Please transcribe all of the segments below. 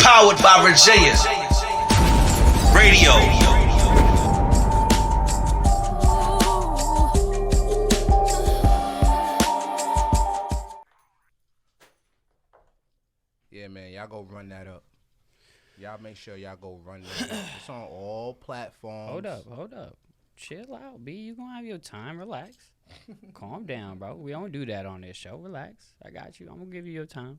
Powered by Virginia Radio. Yeah, man, y'all go run that up. Y'all make sure y'all go run that up. It's on all platforms. Hold up. Chill out, B. You gonna have your time. Relax. Calm down, bro. We don't do that on this show. Relax. I got you. I'm gonna give you your time.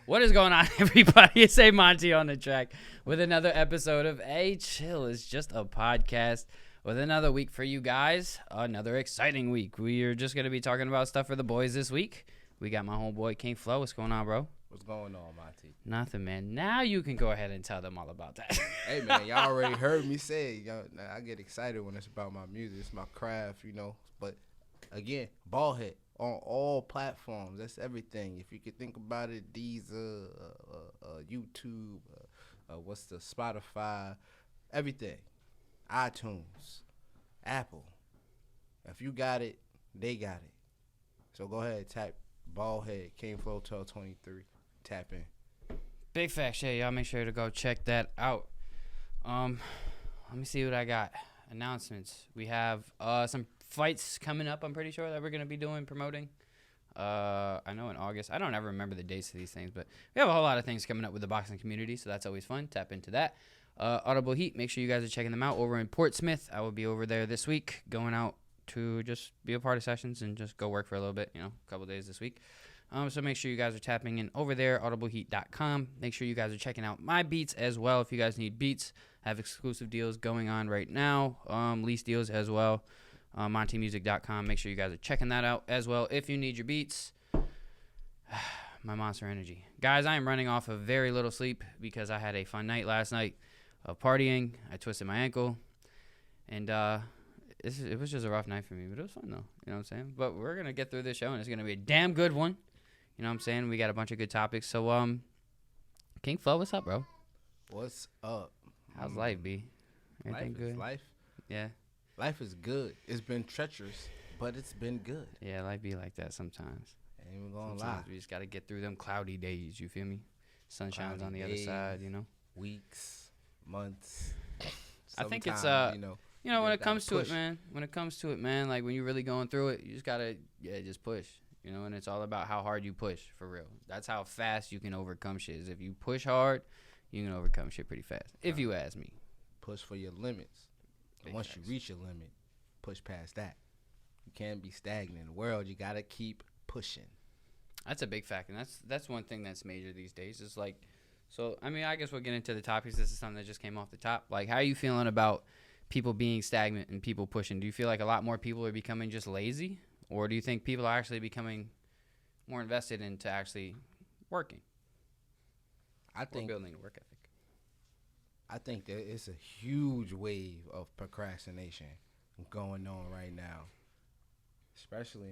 What is going on, everybody? It's A Monty on the track with another episode of A Chill. It's just a podcast with another week for you guys. Another exciting week. We are just gonna be talking about stuff for the boys this week. We got my homeboy King Flo. What's going on, bro? What's going on, Monty? Nothing, man. Now you can go ahead and tell them all about that. Hey, man, y'all already heard me say it. I get excited when it's about my music. It's my craft, But, again, Ballhead on all platforms. That's everything. If you could think about it, Deezer, YouTube, what's the Spotify, everything. iTunes, Apple. If you got it, they got it. So go ahead, type Ballhead, King Flo 1223. Tap in. Big facts, yeah. Y'all make sure to go check that out. Let me see what I got. Announcements. We have some fights coming up, I'm pretty sure, that we're going to be promoting. I know in August. I don't ever remember the dates of these things, but we have a whole lot of things coming up with the boxing community, so that's always fun. Tap into that. Audible Heat, make sure you guys are checking them out over in Portsmouth. I will be over there this week, going out to just be a part of sessions and just go work for a little bit, a couple days this week. So make sure you guys are tapping in over there, audibleheat.com. Make sure you guys are checking out my beats as well. If you guys need beats, I have exclusive deals going on right now, lease deals as well. MontyMusic.com. Make sure you guys are checking that out as well. If you need your beats, my Monster Energy. Guys, I am running off of very little sleep because I had a fun night last night of partying. I twisted my ankle, and it was just a rough night for me, but it was fun, though. You know what I'm saying? But we're going to get through this show, and it's going to be a damn good one. You know what I'm saying? We got a bunch of good topics. So, King Flo, what's up, bro? What's up? How's life, B? Everything good? Life? Yeah. Life is good. It's been treacherous, but it's been good. Yeah, life be like that sometimes. Ain't even gonna lie. Sometimes we just got to get through them cloudy days, you feel me? Sun shines on the other side, Weeks, months. I think it's, when it comes to it, man, like when you're really going through it, you just got to, just push. And it's all about how hard you push, for real. That's how fast you can overcome shit. Is if you push hard, you can overcome shit pretty fast, if you ask me. Push for your limits. And once you reach your limit, push past that. You can't be stagnant in the world. You got to keep pushing. That's a big fact, and that's one thing that's major these days. Is like, so, I guess we'll get into the topics. This is something that just came off the top. Like, how are you feeling about people being stagnant and people pushing? Do you feel like a lot more people are becoming just lazy? Or do you think people are actually becoming more invested into actually working? I think building a work ethic. I think that it's a huge wave of procrastination going on right now, especially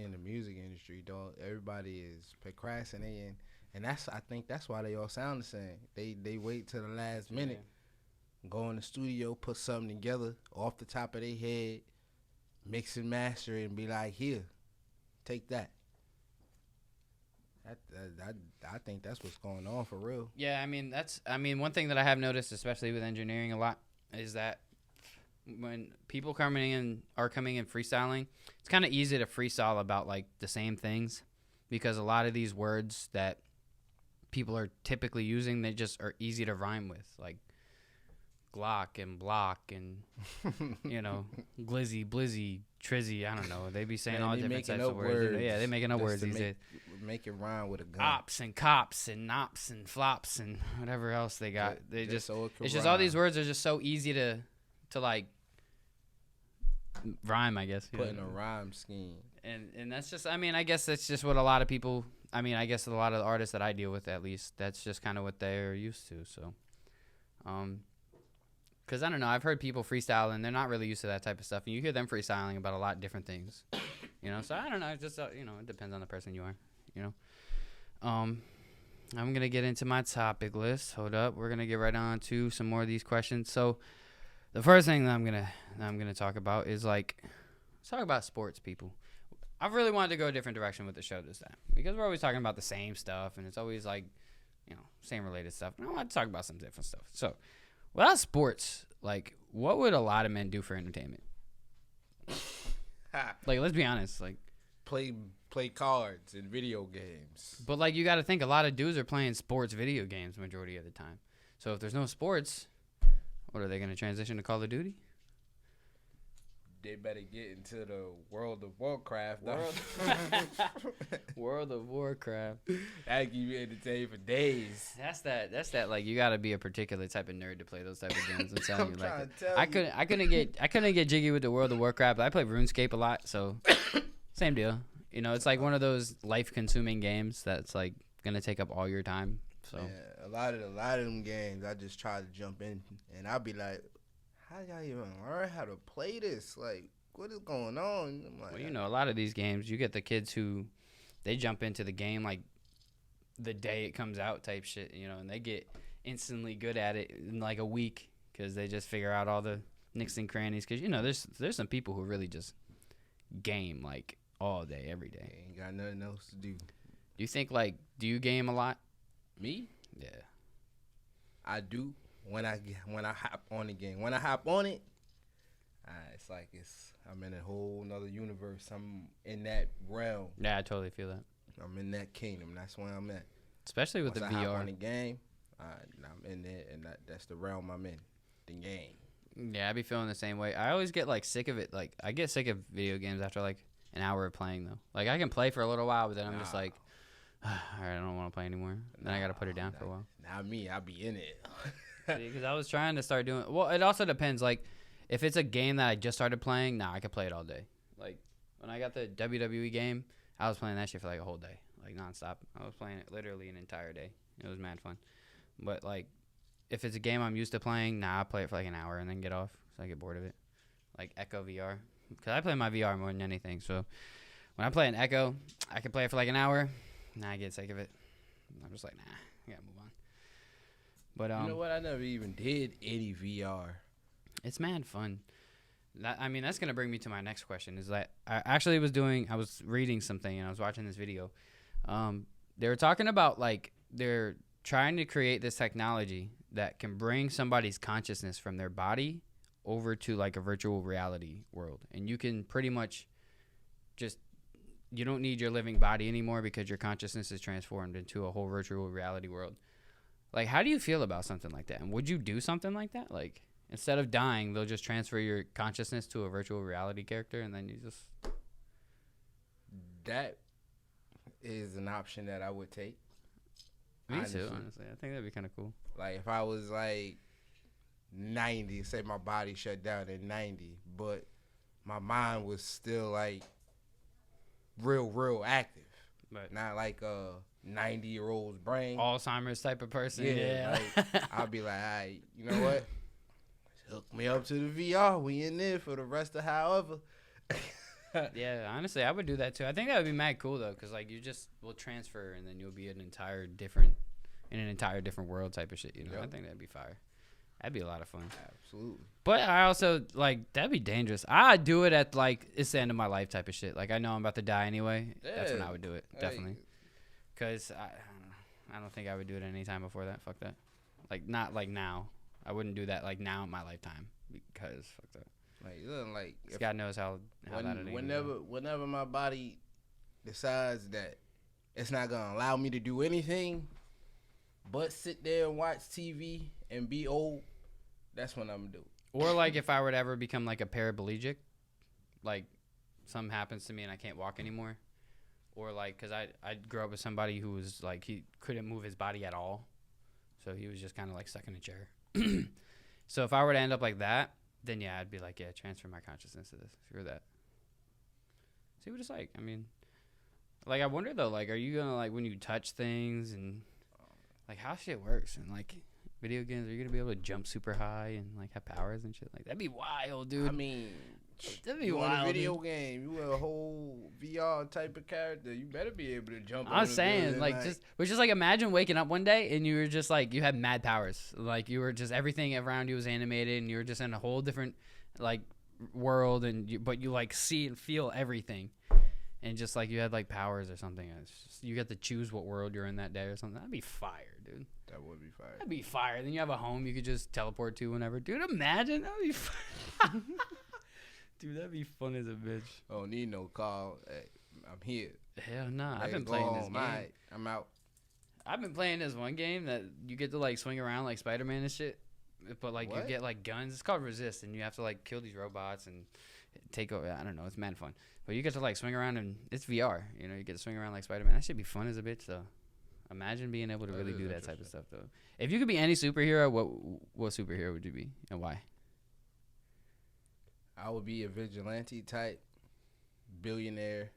in the music industry. Everybody is procrastinating, and I think that's why they all sound the same. They wait till the last minute, go in the studio, put something together off the top of their head. Mix and master it and be like, here, take that. I think that's what's going on for real. Yeah, one thing that I have noticed, especially with engineering a lot, is that when people are coming in freestyling, it's kind of easy to freestyle about like the same things because a lot of these words that people are typically using, they just are easy to rhyme with, like Glock and block and glizzy, blizzy, trizzy. I don't know. They be saying all different types of words. Yeah, they making up words these days. Make it rhyme with a gun. Ops and cops and nops and flops and whatever else they got. They just so it's just all these words are just so easy to like rhyme, I guess. Put in a rhyme scheme. And that's just I guess that's just what a lot of people I guess a lot of the artists that I deal with, at least, that's just kind of what they're used to. So because, I don't know, I've heard people freestyle, and they're not really used to that type of stuff. And you hear them freestyling about a lot of different things, So, I don't know. It's just, it depends on the person you are, I'm going to get into my topic list. Hold up. We're going to get right on to some more of these questions. So, the first thing that I'm gonna talk about is, like, let's talk about sports, people. I've really wanted to go a different direction with the show this time because we're always talking about the same stuff, and it's always, like, same related stuff. I want to talk about some different stuff. So, without sports, like, what would a lot of men do for entertainment? Like, let's be honest. Like, play cards and video games. but like, you got to think a lot of dudes are playing sports video games majority of the time. So if there's no sports, what are they going to transition to Call of Duty? They better get into the World of Warcraft. World of Warcraft. That keep you entertained for days. That's that. Like, you got to be a particular type of nerd to play those type of games. I'm telling you, trying like, to tell I couldn't get jiggy with the World of Warcraft. But I play RuneScape a lot, so same deal. It's like one of those life-consuming games that's like gonna take up all your time. So yeah, a lot of them games, I just try to jump in, and I'll be like, "How y'all even learn how to play this? Like, what is going on?" I'm like, well, a lot of these games, you get the kids who they jump into the game like the day it comes out type shit, and they get instantly good at it in like a week because they just figure out all the nicks and crannies. Because there's some people who really just game like all day, every day. Ain't got nothing else to do. Do you think do you game a lot? Me? Yeah. I do when I hop on the game. When I hop on it, it's like I'm in a whole nother universe. I'm in that realm. Yeah, I totally feel that. I'm in that kingdom. That's where I'm at. Especially with Once the I VR. hop on the game, I'm in there, and that's the realm I'm in. The game. Yeah, I be feeling the same way. I always get sick of it. Like, I get sick of video games after an hour of playing though. Like, I can play for a little while, but then I'm just like, all right, I don't want to play anymore. Then I gotta put it down for a while. Not me. I be in it. Because I was trying to start doing. Well, it also depends. Like, if it's a game that I just started playing, I could play it all day. Like, when I got the WWE game, I was playing that shit for a whole day, nonstop. I was playing it literally an entire day. It was mad fun. But if it's a game I'm used to playing, I play it for an hour and then get off because I get bored of it. Like Echo VR, because I play my VR more than anything. So when I play an Echo, I can play it for an hour. I get sick of it. I'm just like, I gotta move on. But you know what? I never even did any VR. It's mad fun. That's gonna bring me to my next question. Is that I was reading something and I was watching this video. They were talking about they're trying to create this technology that can bring somebody's consciousness from their body over to a virtual reality world, and you can pretty much you don't need your living body anymore because your consciousness is transformed into a whole virtual reality world. How do you feel about something like that? And would you do something like that? Instead of dying, they'll just transfer your consciousness to a virtual reality character, and then you just... That is an option that I would take. Me too, honestly. I think that'd be kind of cool. If I was 90, say my body shut down at 90, but my mind was still real active. But not like a 90-year-old's brain. Alzheimer's type of person. Yeah. I'll be like, all right, you know what? Hook me up to the VR. We in there for the rest of however. Yeah, honestly, I would do that too. I think that would be mad cool though, because you just will transfer and then you'll be in an entire different world type of shit. Yep. I think that'd be fire. That'd be a lot of fun. Absolutely. But I also that'd be dangerous. I'd do it at it's the end of my life type of shit. I know I'm about to die anyway. Yeah. That's when I would do it, definitely. Because I don't think I would do it any time before that. Fuck that. Not now. I wouldn't do that now in my lifetime because fuck that. God knows how that it is. Whenever my body decides that it's not gonna allow me to do anything but sit there and watch TV and be old, that's when I'm gonna do it. Or if I were to ever become a paraplegic, something happens to me and I can't walk anymore, or because I grew up with somebody who was he couldn't move his body at all, so he was just kind of stuck in a chair. So if I were to end up like that, then yeah, I'd be transfer my consciousness to this. Screw that. See what it's like. I wonder though, are you gonna when you touch things and how shit works and video games, are you gonna be able to jump super high and have powers and shit? That'd be wild, dude. That'd be wild. In a video game, you a whole VR type of character, you better be able to jump. I'm saying, just imagine waking up one day and you were just you had mad powers, you were just everything around you was animated and you were just in a whole different world, and but you see and feel everything, and just you had powers or something. And it's just, you get to choose what world you're in that day or something. That'd be fire, dude. That would be fire. That'd be fire. Then you have a home you could just teleport to whenever. Dude, imagine. That'd be fire. Dude, that'd be fun as a bitch. I don't need no call. Hey, I'm here. Hell nah. I've Ready been to playing go this home. game. Alright, I'm out. I've been playing this one game that you get to like swing around like Spider-Man and shit. But like you What? get like guns. It's called Resist, and you have to like kill these robots and take over. I don't know. It's mad fun. But you get to like swing around and it's VR. You know, you get to swing around like Spider-Man. That should be fun as a bitch though. Imagine being able to That really is do that type of interesting. stuff though. If you could be any superhero, what superhero would you be and why? I would be a vigilante type, billionaire,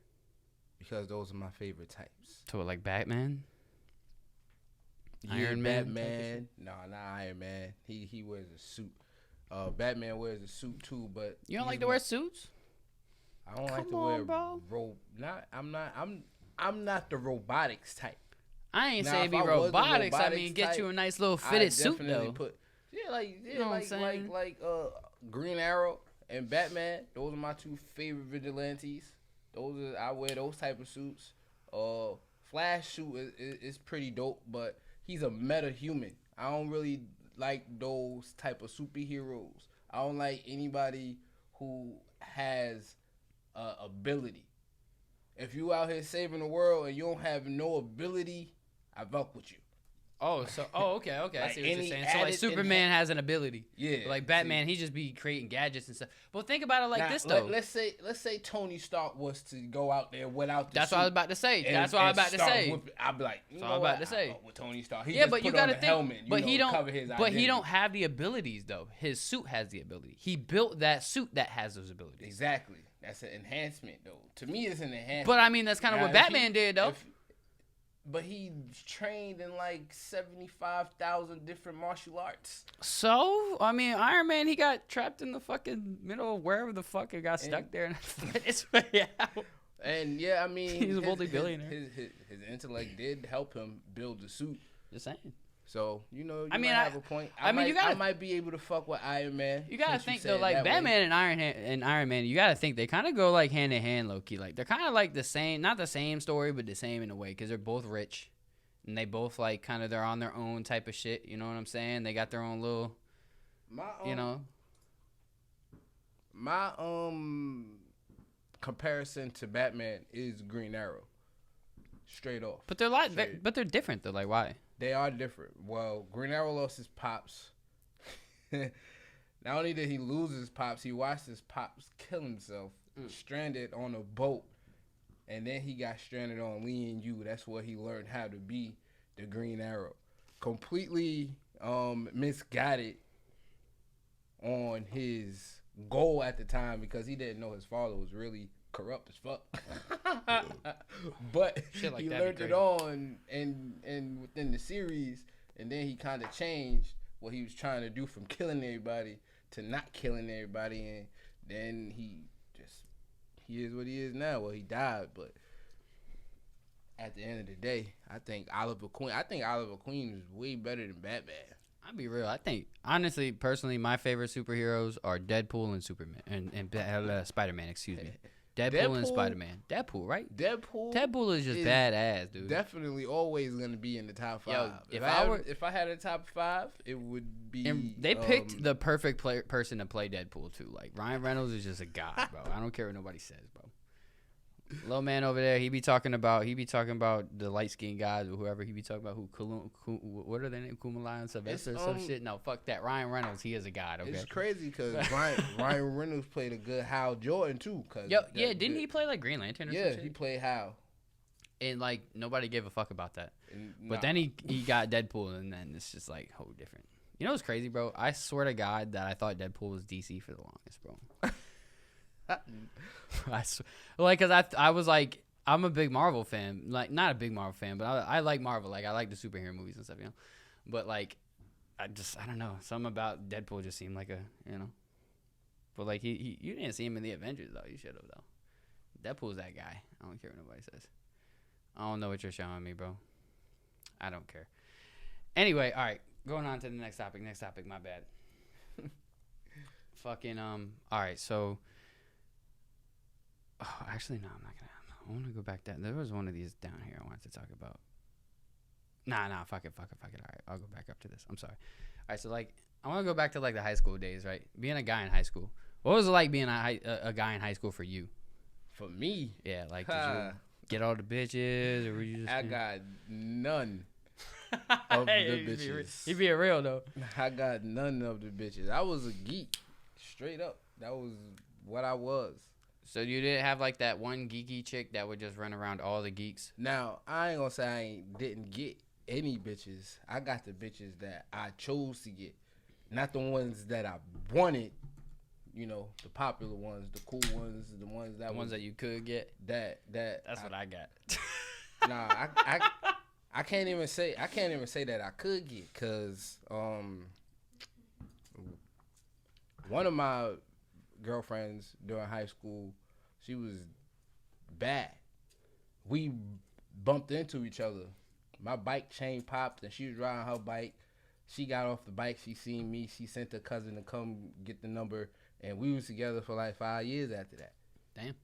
because those are my favorite types. So like Batman? Yeah, Iron Man type of Batman. No, not Iron Man. He wears a suit. Batman wears a suit too, but You don't he's like to my- wear suits? I don't like Come to on, wear bro. I'm not the robotics type. I ain't Now, saying if be I was the robotics. I robotics mean, get type, you a nice little I fitted suit definitely though. You know what I'm saying? Green Arrow and Batman. Those are my two favorite vigilantes. I wear those type of suits. Flash suit is pretty dope, but he's a meta human. I don't really like those type of superheroes. I don't like anybody who has ability. If you out here saving the world and you don't have no ability, I fuck with you. Okay. I Like see what you're any saying. So like added Superman has an ability. Yeah. Like Batman, he just be creating gadgets and stuff. But think about it like Now, this though. Let's say Tony Stark was to go out there without the That's suit what I was about to say. and- That's what I was and about to start say. whipping- I'd be like, you That's know what I was what? about to say. I fuck with Tony Stark. He Yeah, just but you put on gotta a think. helmet, But he to don't. cover his But he identity. don't have the abilities though. His suit has the ability. He built that suit that has those abilities. Exactly. That's an enhancement, though. To me, it's an enhancement. But I mean, that's kind of Now, what if Batman did though. But he trained in like 75,000 different martial arts. So I mean, Iron Man, he got trapped in the fucking middle of wherever the fuck it got stuck And- there and fled his way out. And yeah, I mean, He's a multi-billionaire. His intellect did help him build the suit. Just saying. So you know, I mean, might have a point. I mean, you gotta- I might be able to fuck with Iron Man. You gotta since think said though, it like that way. Batman and Iron Man. You gotta think they kind of go like hand in hand, low key. Like they're kind of like the same, not the same story, but the same in a way, because they're both rich, and they both like kind of they're on their own type of shit. You know what I'm saying? They got their own little, you know. My comparison to Batman is Green Arrow. Straight off. But they're like, Straight. but they're different though. Like why? They are different. Well, Green Arrow lost his pops. Not only did he lose his pops, he watched his pops kill himself, stranded on a boat. And then he got stranded on Lian Yu. That's where he learned how to be the Green Arrow. Completely misguided on his goal at the time because he didn't know his father was really corrupt as fuck. But Shit like he that'd learned be it crazy. on and within the series, and then he kind of changed what he was trying to do from killing everybody to not killing everybody, and then he is what he is now. Well, he died, but at the end of the day, I think Oliver Queen is way better than Batman. I'll be real. I think honestly, personally, my favorite superheroes are Deadpool and Superman and Spider-Man. Excuse me, Deadpool and Deadpool- Spider-Man. Deadpool, right? Deadpool Deadpool is just is badass, dude. definitely always gonna be in the top five. Yo, if I had a top five, it would be. And they picked the perfect person to play Deadpool too. Like Ryan Reynolds is just a god, bro. I don't care what nobody says, bro. Little man over there, he be talking about the light skinned guys or whoever. He be talking about what are their names? Kumalai and Sylvester or some shit. No, fuck that. Ryan Reynolds, he is a god. Okay. It's crazy because Ryan Reynolds played a good Hal Jordan too. Didn't he play like Green Lantern or some Yeah, shit? he played Hal. And like nobody gave a fuck about that. And, But then he got Deadpool, and then it's just like whole different. You know what's crazy, bro? I swear to God that I thought Deadpool was DC for the longest, bro. Cause I was like, I'm a big Marvel fan, like not a big Marvel fan, but I like Marvel, like I like the superhero movies and stuff, you know. But like, I don't know, something about Deadpool just seemed like but like you didn't see him in the Avengers though. You should have though. Deadpool's that guy. I don't care what nobody says. I don't know what you're showing me, bro. I don't care. Anyway, all right, going on to the next topic. My bad. Fucking all right, so. Oh, actually, no, I'm not gonna. I want to go back down. There was one of these down here I wanted to talk about. Nah, fuck it. All right, I'll go back up to this. I'm sorry. All right, so like, I want to go back to like the high school days, right? Being a guy in high school. What was it like being a guy in high school for you? For me, Yeah, like, did you get all the bitches, or were you just? I got none of the bitches. He being real though. I got none of the bitches. I was a geek, straight up. That was what I was. So you didn't have like that one geeky chick that would just run around all the geeks? Now, I ain't gonna say didn't get any bitches. I got the bitches that I chose to get. Not the ones that I wanted, you know, the popular ones, the cool ones, the ones that you could get. That's what I got. Nah, I can't even say that I could get, cause one of my girlfriends during high school, she was bad. We bumped into each other. My bike chain popped and she was riding her bike. She got off the bike, she seen me, she sent her cousin to come get the number, and we was together for like 5 years after that. Damn.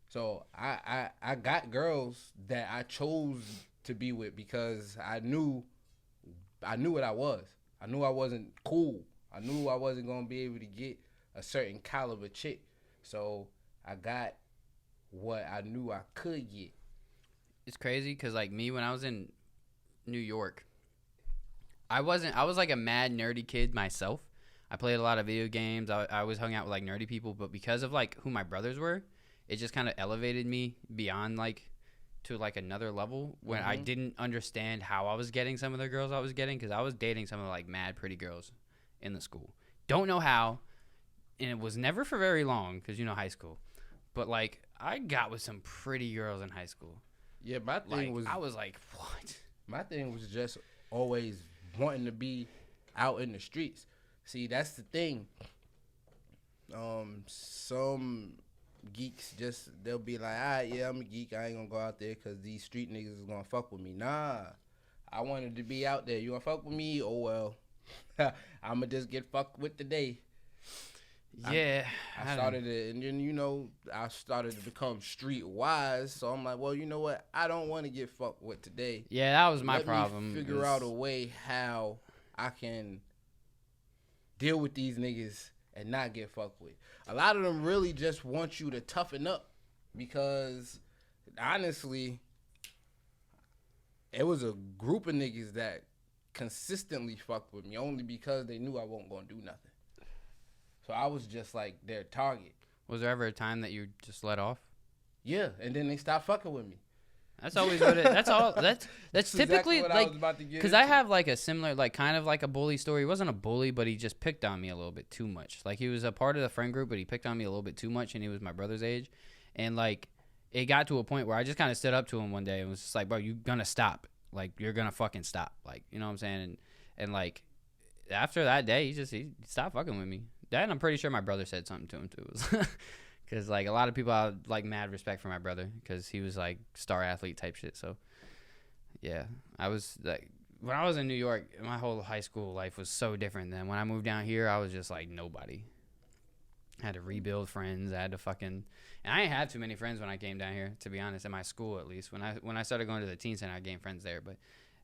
So I got girls that I chose to be with because I knew what I was. I knew I wasn't cool. I knew I wasn't gonna be able to get a certain caliber chick. So I got what I knew I could get. It's crazy because like me, when I was in New York, I was like a mad nerdy kid myself. I played a lot of video games. I always hung out with like nerdy people, but because of like who my brothers were, it just kind of elevated me beyond like to like another level when I didn't understand how I was getting some of the girls I was getting, because I was dating some of like mad pretty girls in the school. Don't know how, and it was never for very long because you know high school. But like I got with some pretty girls in high school. Yeah, my thing was I was like, what? My thing was just always wanting to be out in the streets. See, that's the thing. Some geeks they'll be like, all right, yeah, I'm a geek. I ain't gonna go out there because these street niggas is gonna fuck with me. Nah, I wanted to be out there. You gonna fuck with me? Oh, well, I'ma just get fucked with today. Yeah. I started it, and then, you know, I started to become street wise. So I'm like, well, you know what? I don't want to get fucked with today. Yeah, that was my Let problem. me figure out a way how I can deal with these niggas and not get fucked with. A lot of them really just want you to toughen up because, honestly, it was a group of niggas that consistently fucked with me only because they knew I wasn't going to do nothing. So I was just like their target. Was there ever a time that you just let off? Yeah, and then they stopped fucking with me. That's always what it. That's all. That's typically exactly what like I was about to get because into. I have like a similar like kind of like a bully story. He wasn't a bully, but he just picked on me a little bit too much. Like he was a part of the friend group, but he picked on me a little bit too much, and he was my brother's age, and like it got to a point where I just kind of stood up to him one day and was just like, "Bro, you gonna stop? Like you're gonna fucking stop? Like you know what I'm saying?" And like after that day, he stopped fucking with me. That, and I'm pretty sure my brother said something to him too. Because like a lot of people have like mad respect for my brother because he was like star athlete type shit. So yeah, I was like when I was in New York, my whole high school life was so different than when I moved down here. I was just like nobody. I had to rebuild friends. I had to fucking, and I didn't have too many friends when I came down here, to be honest, in my school at least. When I started going to the teen center, I gained friends there, but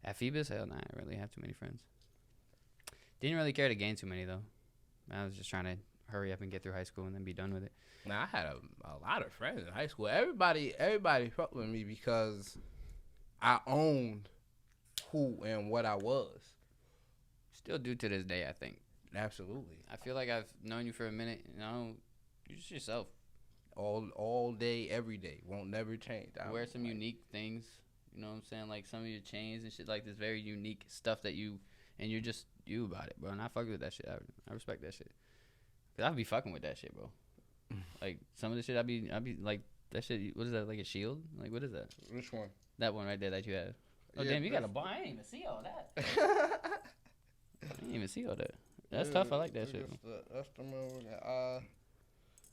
at Phoebus, hell nah, I didn't really have too many friends. Didn't really care to gain too many though. I was just trying to hurry up and get through high school and then be done with it. Now, I had a lot of friends in high school. Everybody fucked with me because I owned who and what I was. Still do to this day, I think. Absolutely. I feel like I've known you for a minute. You know, you're just yourself. All day, every day. Won't never change. You wear some unique things. You know what I'm saying? Like some of your chains and shit like this very unique stuff that you, and you're just you about it, bro. And I fuck with that shit. I respect that shit. Cause I be fucking with that shit, bro. Like some of the shit I be like that shit. What is that? Like a shield? Like what is that? Which one? That one right there that you have. Oh Yeah, damn, you got a bar. I didn't even see all that. I didn't even see all that. That's tough. I like that shit. That's the motherfucking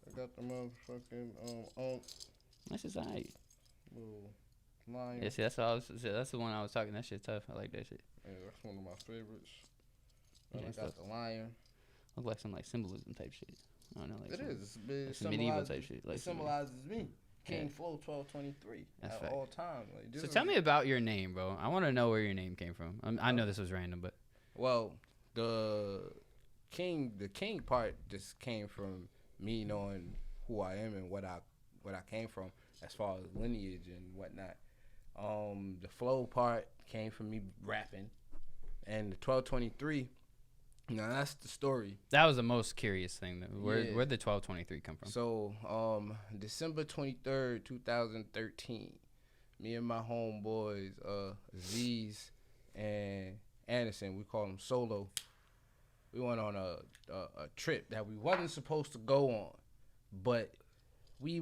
I got the motherfucking That's just alright. little lion. Yeah, see, that's the one I was talking. That shit tough. I like that shit. Yeah, that's one of my favorites. Yeah, I it's got tough. the lion. Look like some like symbolism type shit. I don't know, like It is. like some medieval type shit. Like It symbolizes me. King Yeah. Flow 1223 That's at fact. all times. Like, this So is- tell me about your name, bro. I want to know where your name came from. I know this was random, but Well, the king part just came from me knowing who I am and what I came from as far as lineage and whatnot. The flow part came from me rapping, and the 1223. Now that's the story. that was the most curious thing. Where'd Yeah. the 1223 come from? So, December 23rd, 2013, me and my homeboys, Aziz and Anderson, we call him Solo. We went on a trip that we wasn't supposed to go on, but we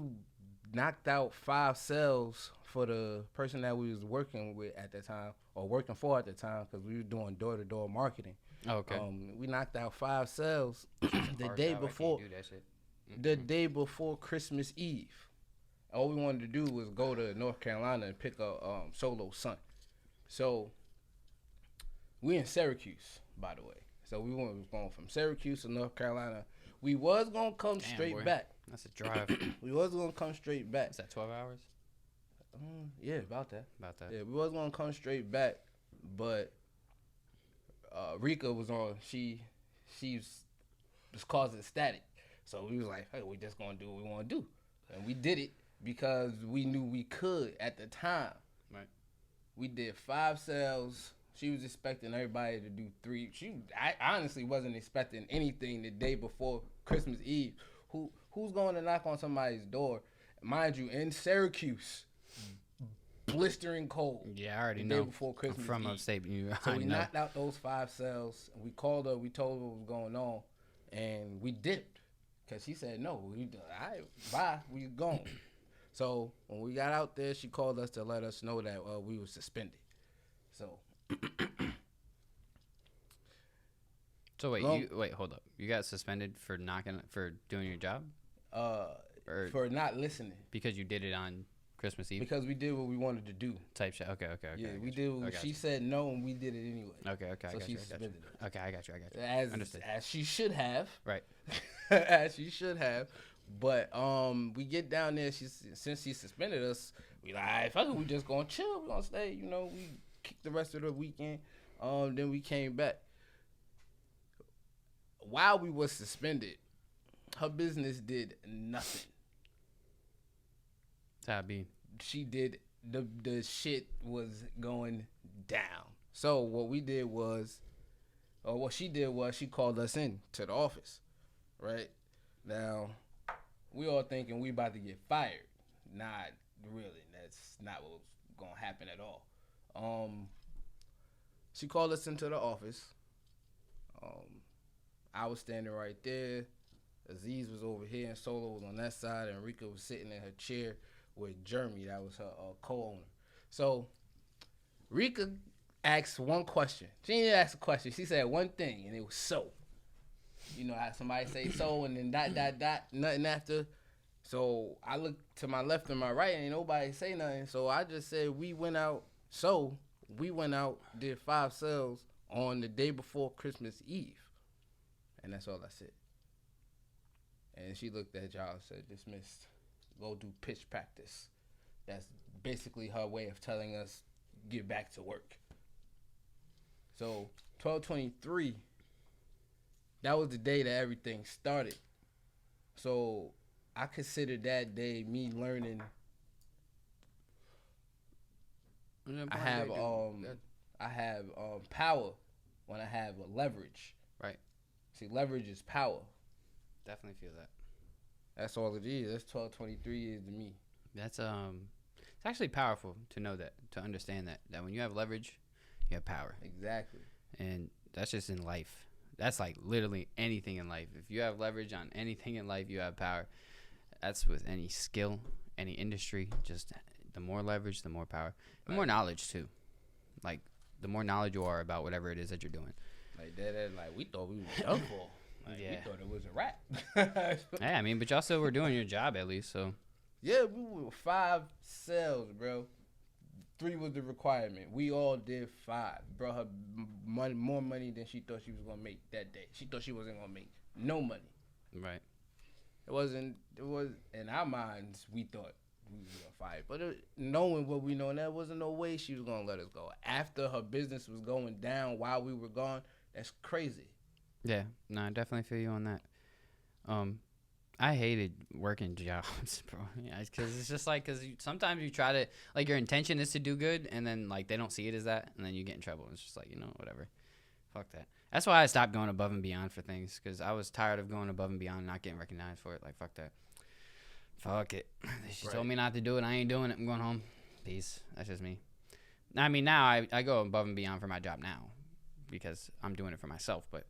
knocked out 5 sales for the person that we was working with at the time, or working for at the time, because we were doing door-to-door marketing. Oh, okay. We knocked out 5 sales the Bar day shop, I can't before. do that shit. The day before Christmas Eve. All we wanted to do was go to North Carolina and pick up Solo's son. So we in Syracuse, by the way. So we was going from Syracuse to North Carolina. We was gonna come Damn, straight boy. back. That's a drive. We was gonna come straight back. Is that 12 hours? Yeah, about that. About that. Yeah, we was gonna come straight back, but Rika was on. She was causing static, so we was like, hey, we just gonna do what we want to do, and we did it because we knew we could at the time. Right. We did 5 sales. She was expecting everybody to do 3. I honestly wasn't expecting anything the day before Christmas Eve. Who's going to knock on somebody's door, mind you, in Syracuse, blistering cold. Yeah, I already The know. day before Christmas I'm from Eve. upstate. So I we know. knocked out those 5 sales. We called her. We told her what was going on, and we dipped because she said no. All right, bye. We gone. So when we got out there, she called us to let us know that we were suspended. So So wait, Long- wait, hold up. You got suspended for doing your job, or for not listening because you did it on Christmas Eve because we did what we wanted to do. type shit? Okay. Yeah, I we got you. did. I What got she you. said no, and we did it anyway. Okay, So I got she you. suspended us. Okay, I got you. As she should have. Right. As she should have. But we get down there. Since she suspended us, we like, all right, fuck it, we just gonna chill. We gonna stay. We kicked the rest of the weekend. Then we came back. While we was suspended, her business did nothing. That'd be She did the shit was going down. So what we did was, or what she did was, she called us in to the office. Right now, we all thinking we about to get fired. Not really. That's not what's gonna happen at all. She called us into the office. I was standing right there. Aziz was over here, and Solo was on that side, and Rika was sitting in her chair with Jeremy. That was her co-owner. So Rika asked one question. She didn't ask a question. She said one thing, and it was so. How somebody say so, and then ... nothing after. So I looked to my left and my right, and ain't nobody say nothing. So I just said we went out. So we went out, did 5 sales on the day before Christmas Eve. And that's all I said. And she looked at y'all and said, dismissed. Go do pitch practice. That's basically her way of telling us, get back to work. So 12/23, that was the day that everything started. So I consider that day me learning. I have power when I have a leverage. Right. See, leverage is power. Definitely feel that. That's all it is. That's 12/23 is to me. That's it's actually powerful to know that, to understand that when you have leverage, you have power. Exactly. And that's just in life. That's like literally anything in life. If you have leverage on anything in life, you have power. That's with any skill, any industry. Just the more leverage, the more power. The more knowledge too. Like the more knowledge you are about whatever it is that you're doing. Like that, like we thought we were done for. Like, Yeah. we thought it was a wrap. Yeah, I mean, but y'all still were doing your job at least, so Yeah, we were 5 sales, bro. 3 was the requirement. We all did 5. Brought her more money than she thought she was gonna make that day. She thought she wasn't gonna make no money. right. It was in our minds. We thought we was gonna fight. But knowing what we know, there wasn't no way she was gonna let us go after her business was going down while we were gone. That's crazy. Yeah, no, I definitely feel you on that. I hated working jobs, bro. Yeah, because it's just like, sometimes you try to, like, your intention is to do good, and then, like, they don't see it as that, and then you get in trouble. It's just like, whatever. Fuck that. That's why I stopped going above and beyond for things, because I was tired of going above and beyond and not getting recognized for it. Like, fuck that. Fuck it. She told me not to do it. I ain't doing it. I'm going home. Peace. That's just me. I mean, now I go above and beyond for my job now, because I'm doing it for myself, but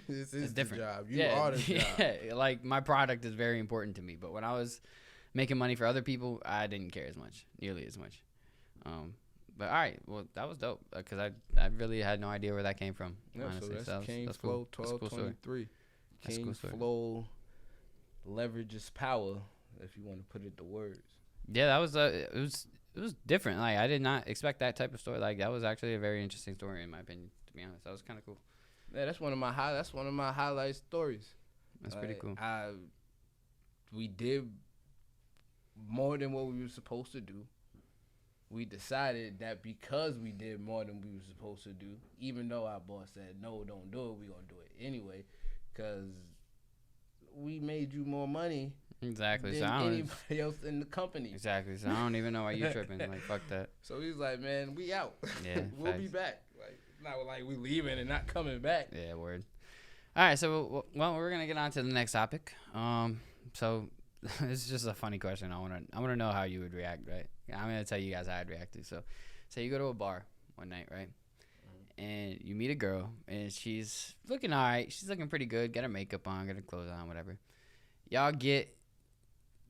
This is it's different. The job. You are the job. Yeah, like, my product is very important to me, but when I was making money for other people, I didn't care as much, nearly as much. But all right, well, that was dope, because I really had no idea where that came from. Yeah, honestly, so that's King that's Flow cool. 1223. That's a King cool story. Flow leverages power, if you want to put it to words. Yeah, that was it was different. Like, I did not expect that type of story. Like, that was actually a very interesting story in my opinion. To be honest, that was kind of cool. Yeah, that's one of my highlight stories. That's pretty cool. We did more than what we were supposed to do. We decided that because we did more than we were supposed to do, even though our boss said, no, don't do it, we're going to do it anyway, because we made you more money Exactly. than So I don't, anybody else in the company. exactly. So I don't even know why you tripping. Like, fuck that. So he's like, man, we out. Yeah, we'll be facts. back. Like, it's not like we leaving and not coming back. Yeah, word. All right, so well, we're gonna get on to the next topic. So this is just a funny question. I wanna know how you would react, right? I'm gonna tell you guys how I'd react to. So, say you go to a bar one night, right? And you meet a girl, and she's looking all right. She's looking pretty good. Got her makeup on, got her clothes on, whatever.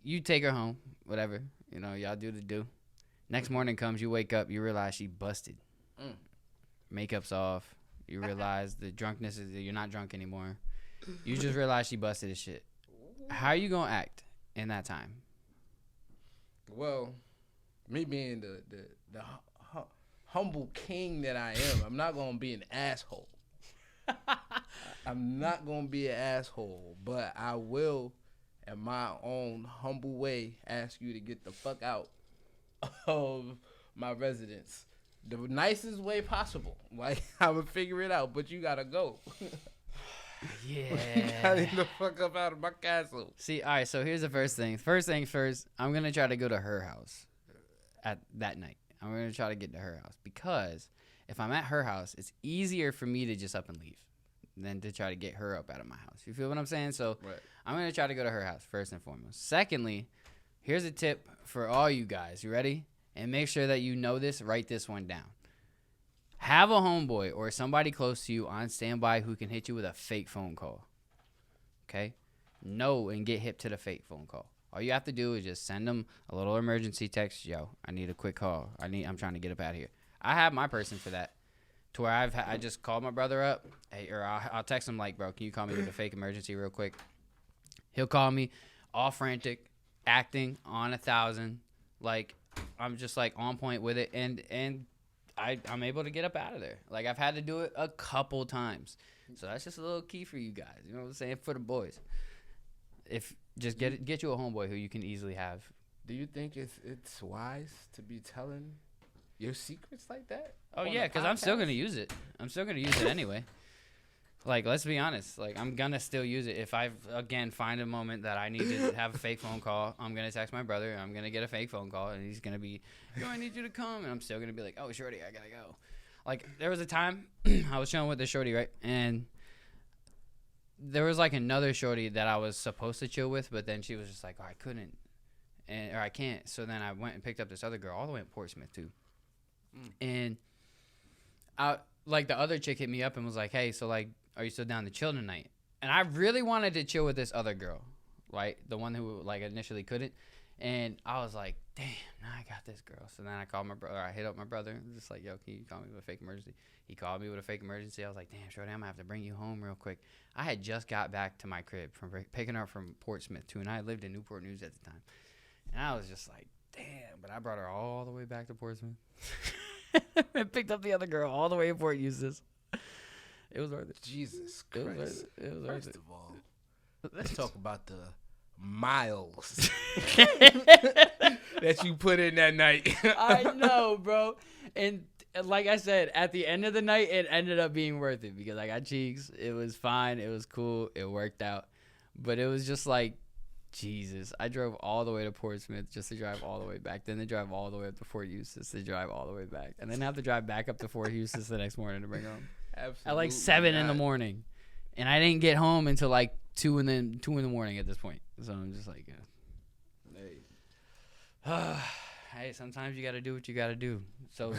You take her home, whatever. Y'all do the do. Next morning comes, you wake up, you realize she busted. Makeup's off. You realize the drunkenness you're not drunk anymore. You just realize she busted his shit. How are you gonna act in that time? Well, me being the humble king that I am, I'm not gonna be an asshole. I'm not gonna be an asshole, but I will, in my own humble way, ask you to get the fuck out of my residence the nicest way possible. Like, I would figure it out, but you gotta go. Yeah. Gotta get the fuck up out of my castle. See, all right, so here's the first thing. First things first, I'm going to try to go to her house at that night. I'm going to try to get to her house, because if I'm at her house, it's easier for me to just up and leave than to try to get her up out of my house. You feel what I'm saying? So Right. I'm going to try to go to her house first and foremost. Secondly, here's a tip for all you guys. You ready? And make sure that you know this. Write this one down. Have a homeboy or somebody close to you on standby who can hit you with a fake phone call. Okay? Know and get hip to the fake phone call. All you have to do is just send them a little emergency text. Yo, I need a quick call. I'm trying to get up out of here. I have my person for that. To where I just called my brother up. Hey, or I'll text him like, bro, can you call me with a fake emergency real quick? He'll call me, all frantic, acting on 1,000. Like, I'm just like on point with it, and I'm able to get up out of there. Like, I've had to do it a couple times. So that's just a little key for you guys. You know what I'm saying? For the boys. If just get you a homeboy who you can easily have. Do you think it's wise to be telling your secrets like that? Oh, on yeah, a because I'm still podcast? going to use it. I'm still going to use it anyway. Like, let's be honest. Like, I'm going to still use it. If I, again, find a moment that I need to have a fake phone call, I'm going to text my brother. I'm going to get a fake phone call, and he's going to be, yo, I need you to come. And I'm still going to be like, oh, shorty, I got to go. Like, there was a time I was chilling with this shorty, right? And there was, like, another shorty that I was supposed to chill with, but then she was just like, oh, I couldn't. Or I can't. So then I went and picked up this other girl all the way in Portsmouth, too. And like, the other chick hit me up and was like, hey, so, like, are you still down to chill tonight? And I really wanted to chill with this other girl, right? The one who, like, initially couldn't. And I was like, damn, now I got this girl. So then I called my brother. I hit up my brother. Just like, yo, can you call me with a fake emergency? He called me with a fake emergency. I was like, damn, shorty, I'm going to have to bring you home real quick. I had just got back to my crib from picking her up from Portsmouth, too. And I lived in Newport News at the time. And I was just like, damn. But I brought her all the way back to Portsmouth. And picked up the other girl all the way in Port Eustis. It was worth it. Jesus It was Christ. worth it. It was worth First it. of all, let's talk about the miles that you put in that night. I know, bro. And like I said, at the end of the night, it ended up being worth it because I got cheeks. It was fine. It was cool. It worked out. But it was just like, Jesus. I drove all the way to Portsmouth just to drive all the way back. Then to drive all the way up to Fort Eustis to drive all the way back. And then have to drive back up to Fort Eustis the next morning to bring home. Absolutely At like 7 in the not. morning. And I didn't get home until like 2 in the morning at this point. So I'm just like, hey, sometimes you got to do what you got to do. So,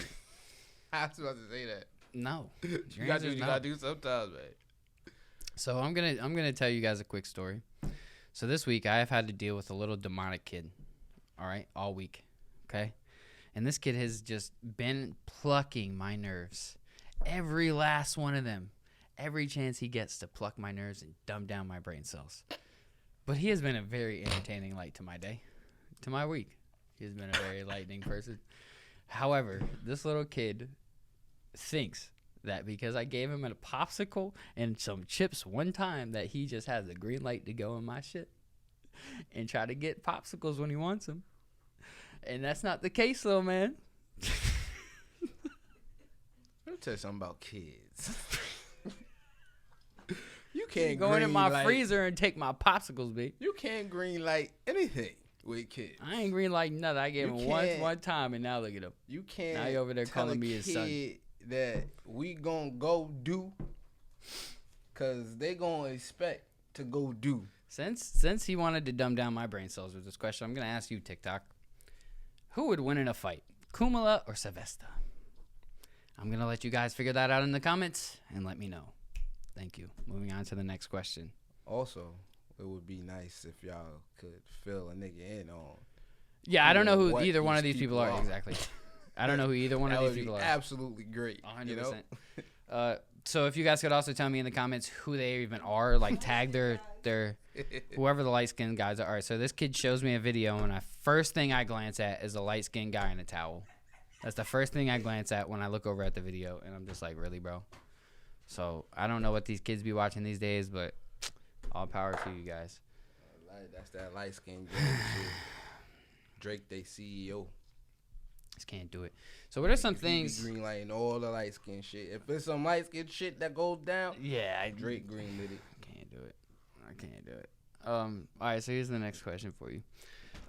I was about to say that. no. You Your got to answer do is what you no. got to do sometimes, man. So I'm gonna tell you guys a quick story. So this week I have had to deal with a little demonic kid. All right, all week. Okay, and this kid has just been plucking my nerves. Every last one of them. Every chance he gets to pluck my nerves and dumb down my brain cells. But he has been a very entertaining light to my day, to my week. He has been a very lightning person. However, this little kid thinks that because I gave him a popsicle and some chips one time that he just has a green light to go in my shit and try to get popsicles when he wants them. And that's not the case though, man. Let me tell you something about kids. You can't Go in my light- freezer and take my popsicles, B. You can't green light anything with kids. I ain't green light nothing. I gave You him can't- one time and now look at him. You can't. Now you over there tell calling a me his son. kid that we gonna go do, cause they gonna expect to go do. Since he wanted to dumb down my brain cells with this question, I'm gonna ask you, TikTok. Who would win in a fight, Kumala or Sylvester? I'm gonna let you guys figure that out in the comments and let me know. Thank you. Moving on to the next question. Also, it would be nice if y'all could fill a nigga in on. Yeah, I don't know who What either one of these these people people are are. exactly. I don't know who either one That of would these be people are. absolutely great. 100%. You know? So if you guys could also tell me in the comments who they even are, like tag their whoever the light skinned guys are. All right, so this kid shows me a video, and first thing I glance at is a light skinned guy in a towel. That's the first thing I glance at when I look over at the video, and I'm just like, really, bro? So I don't know what these kids be watching these days, but all power to you guys. That's that light skin shit. Drake, they CEO. Just can't do it. So what are some He be things? green lighting all the light skin shit. If it's some light skin shit that goes down, Yeah, Drake green lit it. Can't do it. I can't do it. All right, so here's the next question for you.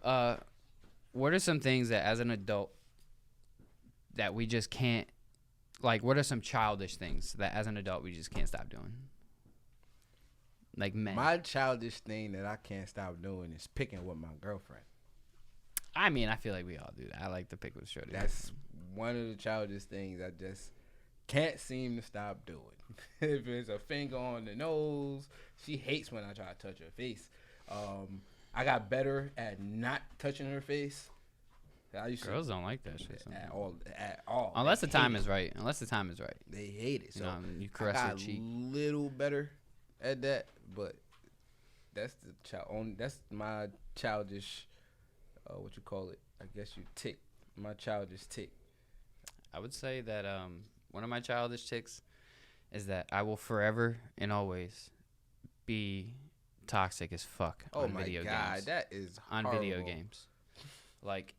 What are some things that as an adult that we just can't, like, what are some childish things that as an adult we just can't stop doing? Like men. My childish thing that I can't stop doing is picking with my girlfriend. I mean, I feel like we all do that. I like to pick with shorty. That's one of the childish things I just can't seem to stop doing. If it's a finger on the nose, she hates when I try to touch her face. I got better at not touching her face. I used Girls don't like that shit. to sometimes. at all. Unless the They time hate is right. Unless the time is right. it. They hate it. You So know, you I caress her got cheek. little better at that, but that's that's my childish. What you call it? I guess you tick. My childish tick. I would say that one of my childish ticks is that I will forever and always be toxic as fuck Oh on my video god, games. that is On horrible. video games. Like,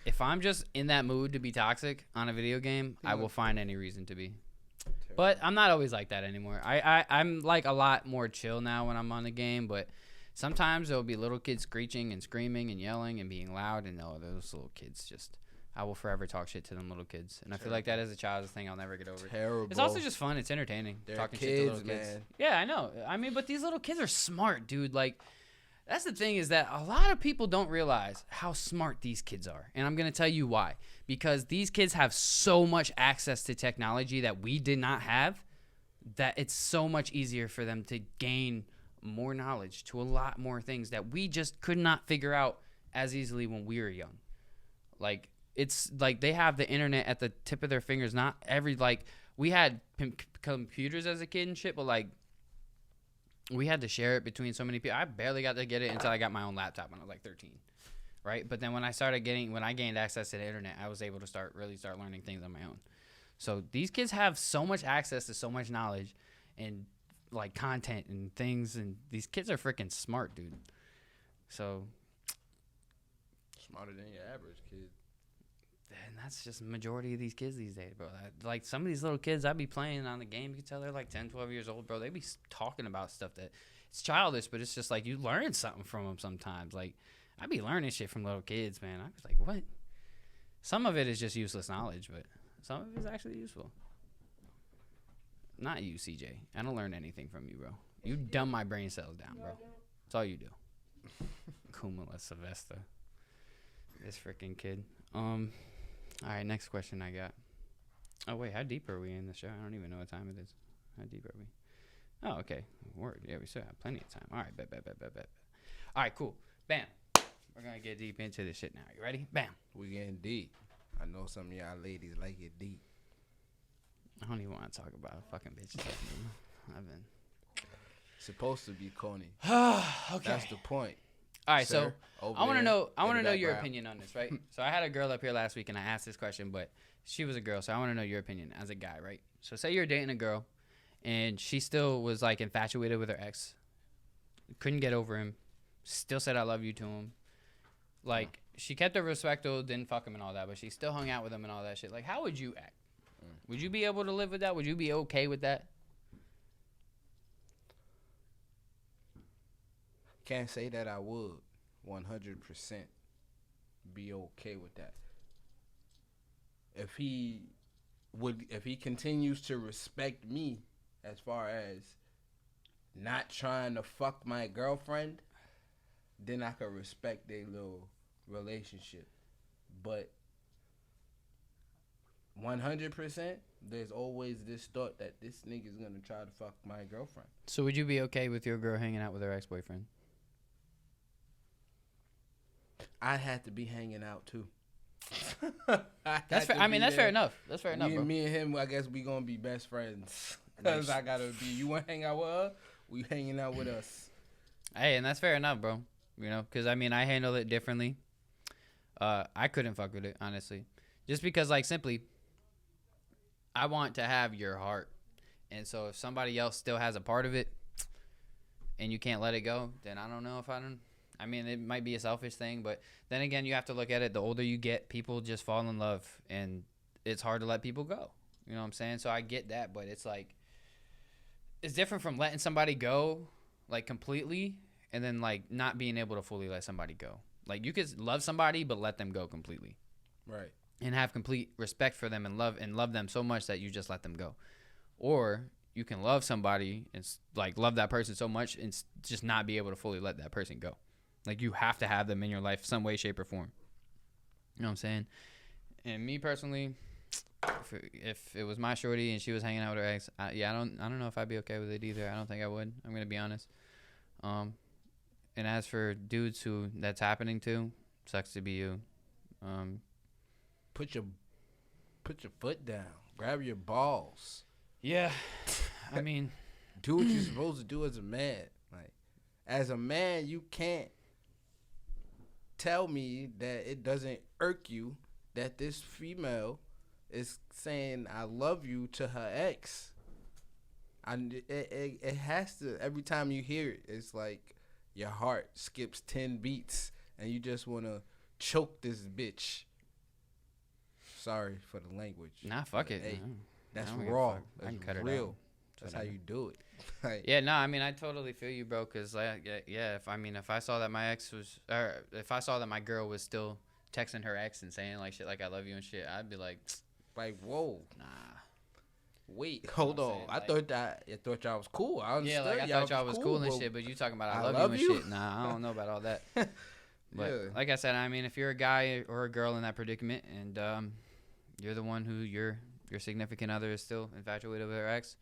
if I'm just in that mood to be toxic on a video game, I will find any reason to be. But I'm not always like that anymore. I'm like a lot more chill now when I'm on the game, but sometimes there'll be little kids screeching and screaming and yelling and being loud, and no, those little kids just, I will forever talk shit to them little kids. And I feel like that is a child's thing I'll never get over. Terrible. It's also just fun. It's entertaining. They're talking shit to little kids, kids. man. Yeah, I know. I mean, but these little kids are smart, dude. Like, that's the thing, is that a lot of people don't realize how smart these kids are. And I'm going to tell you why. Because these kids have so much access to technology that we did not have, that it's so much easier for them to gain more knowledge to a lot more things that we just could not figure out as easily when we were young. Like, it's like they have the internet at the tip of their fingers. Not every, like, we had computers as a kid and shit, but like, we had to share it between so many people. I barely got to get it until I got my own laptop when I was like 13, right? But then when I gained access to the internet, I was able to start learning things on my own. So these kids have so much access to so much knowledge and like content and things, and these kids are freaking smart, dude. So, Smarter than your average kid. and that's just the majority of these kids these days, bro. Like, some of these little kids I be playing on the game, you can tell they're like 10, 12 years old, bro. They be talking about stuff that it's childish, but it's just like you learn something from them sometimes. Like, I be learning shit from little kids, man. I was like, what? Some of it is just useless knowledge, but some of it is actually useful. Not you, CJ. I don't learn anything from you, bro. You dumb my brain cells down, bro. That's all you do. Kumala Sylvester. This freaking kid. All right, next question I got. Oh, wait, how deep are we in the show? I don't even know what time it is. How deep are we? Oh, okay. Word. Yeah, we still have plenty of time. All right, bet. All right, cool. Bam. We're going to get deep into this shit now. You ready? Bam. We getting deep. I know some of y'all ladies like it deep. I don't even want to talk about fucking bitches. I've been. Supposed to be corny. Okay. That's the point. All right, Sir, so over I want to there know. I in want to the know your background. opinion on this, right? So I had a girl up here last week, and I asked this question, but she was a girl, so I want to know your opinion as a guy, right? So say you're dating a girl, and she still was like infatuated with her ex, couldn't get over him, still said I love you to him, like she kept her respectful, didn't fuck him and all that, but she still hung out with him and all that shit. Like, how would you act? Would you be able to live with that? Would you be okay with that? Can't say that I would 100% be okay with that. If he continues to respect me as far as not trying to fuck my girlfriend, then I could respect their little relationship. But 100%, there's always this thought that this nigga's gonna try to fuck my girlfriend. So would you be okay with your girl hanging out with her ex-boyfriend? I had to be hanging out too. That's fair. I mean, that's fair enough. That's fair enough, bro. Me and him, I guess we gonna be best friends. Cause I gotta be. You wanna hang out with her? We hanging out with us. Hey, and that's fair enough, bro. You know, because I mean, I handle it differently. I couldn't fuck with it, honestly, just because, like, simply, I want to have your heart, and so if somebody else still has a part of it, and you can't let it go, then I don't know if I don't. I mean, it might be a selfish thing, but then again, you have to look at it. The older you get, people just fall in love, and it's hard to let people go. You know what I'm saying? So I get that, but it's like, it's different from letting somebody go, like, completely, and then, like, not being able to fully let somebody go. Like, you could love somebody, but let them go completely. Right. And have complete respect for them and love them so much that you just let them go. Or you can love somebody and, like, love that person so much and just not be able to fully let that person go. Like, you have to have them in your life some way, shape, or form. You know what I'm saying? And me personally, if it was my shorty and she was hanging out with her ex, I don't know if I'd be okay with it either. I don't think I would. I'm gonna be honest. And as for dudes who that's happening to, sucks to be you. Put your foot down. Grab your balls. Yeah, I mean, Do what you're supposed to do as a man. Like, as a man, you can't tell me that it doesn't irk you that this female is saying I love you to her ex. It has to. Every time you hear it, it's like your heart skips 10 beats and you just want to choke this bitch. Sorry for the language. nah, fuck it. Hey, that's I don't give a raw. fuck. I That's can cut it real. out. That's how Whatever. you do it. Like, Yeah, no, I mean, I totally feel you, bro. Cause like, yeah, if I saw that my ex was, or if I saw that my girl was still texting her ex and saying like shit like I love you and shit, I'd be like, whoa. nah. Wait, hold I'm on. saying, I like- thought y'all was cool. I Yeah, understood. like I thought y'all was cool and shit, but you talking about I love you and shit. Nah, I don't know about all that. But Yeah. like I said, I mean, if you're a guy or a girl in that predicament, and you're the one who your significant other is still infatuated with her ex,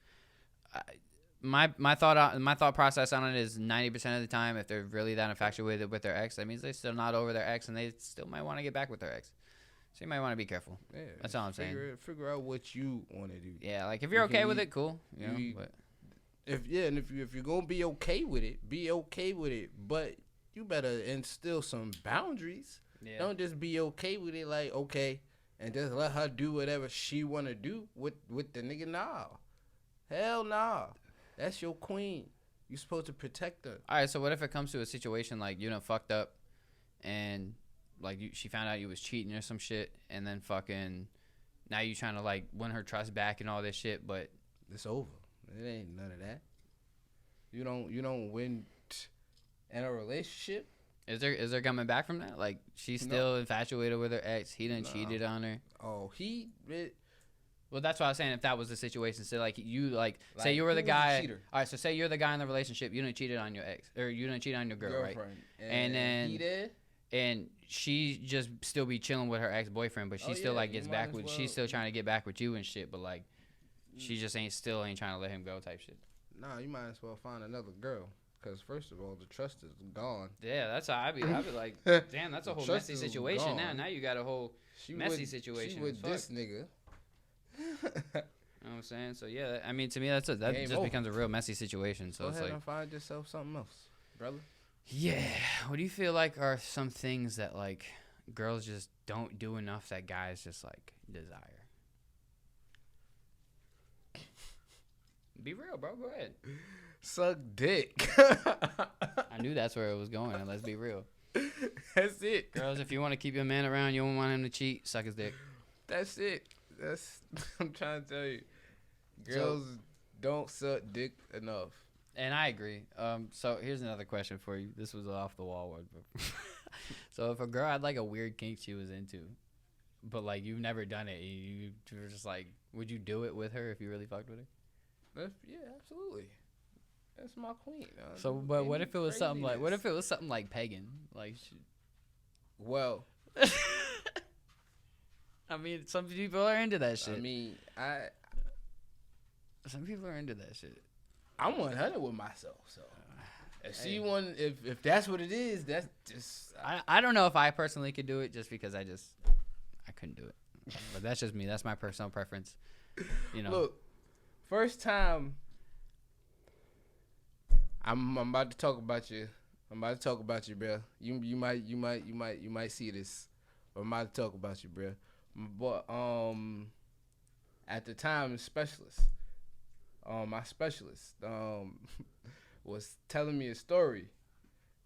my thought process on it is 90% of the time, if they're really that infatuated with their ex, that means they're still not over their ex, and they still might want to get back with their ex. So you might want to be careful. Yeah, That's all I'm saying. Figure out what you want to do. Yeah, like if you're You can okay with eat- it, cool. You know, you- but If you're gonna be okay with it, be okay with it. But you better instill some boundaries. yeah. Don't just be okay with it, like okay, and just let her do whatever she wanna do with the nigga. Nah, hell nah. That's your queen. You're supposed to protect her. All right, so what if it comes to a situation like you done fucked up, and like she found out you was cheating or some shit, and then fucking now you trying to like win her trust back and all this shit, but It's over. It ain't none of that. You don't win in a relationship. is there coming back from that? Like she's still infatuated with her ex. He done cheated on her. Oh, Well, that's what I was saying. If that was the situation, so like you say Like, you were the who was the guy. cheater? All right, so say you're the guy in the relationship. You didn't cheated on your ex, or you didn't cheat on your girl, right? girlfriend. And then he did. And she just still be chilling with her ex boyfriend, but she still like gets back with. She's still trying to get back with you and shit, but like she just ain't trying to let him go type shit. Nah, you might as well find another girl. Cause first of all, the trust is gone. Yeah, that's how I'd be like, damn, that's a whole Trust messy is situation now. gone. Now you got a whole messy situation. She with as fuck. this nigga. You know what I'm saying? So yeah, I mean to me that Game just over. becomes a real messy situation. So Go it's ahead like, and find yourself something else, brother. yeah, what do you feel like are some things that like girls just don't do enough that guys just like desire? Be real, bro. Go ahead. Suck dick. I knew that's where it was going. And let's be real, That's it. girls. If you want to keep your man around, you don't want him to cheat. Suck his dick. That's it. That's I'm trying to tell you. Girls don't suck dick enough. And I agree. So here's another question for you. This was an off the wall one. But so if a girl had like a weird kink she was into, but like you've never done it, you were just like, would you do it with her if you really fucked with her? Yeah, absolutely. That's my queen. So, but what if it was something like? What if it was something like pagan? Like, Well, I mean, some people are into that shit. I mean, Some people are into that shit. I'm 100 with myself. So if she want, if that's what it is, that's just. I don't know if I personally could do it just because I couldn't do it. But that's just me. That's my personal preference. You know. Look, first time. I'm about to talk about you. I'm about to talk about you, bro. You might see this. But I'm about to talk about you, bro. But at the time, my specialist was telling me a story.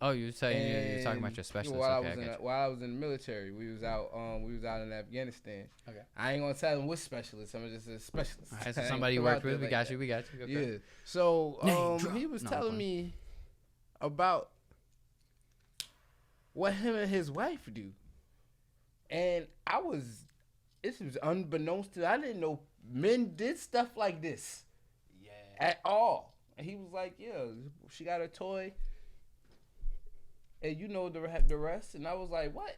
Oh, you're talking about your specialist. While Okay, I was in the military, we was out in Afghanistan. Okay. I ain't gonna tell them which specialist. I'm just a specialist. All right, so I ain't somebody you come out worked there with, we like got that. you. We got you. Okay. Yeah. So Name drop. he was No, I'm telling playing. me about what him and his wife do, and this was unbeknownst to. I didn't know men did stuff like this. Yeah. At all. And he was like, yeah, she got a toy. And you know the rest. And I was like, what?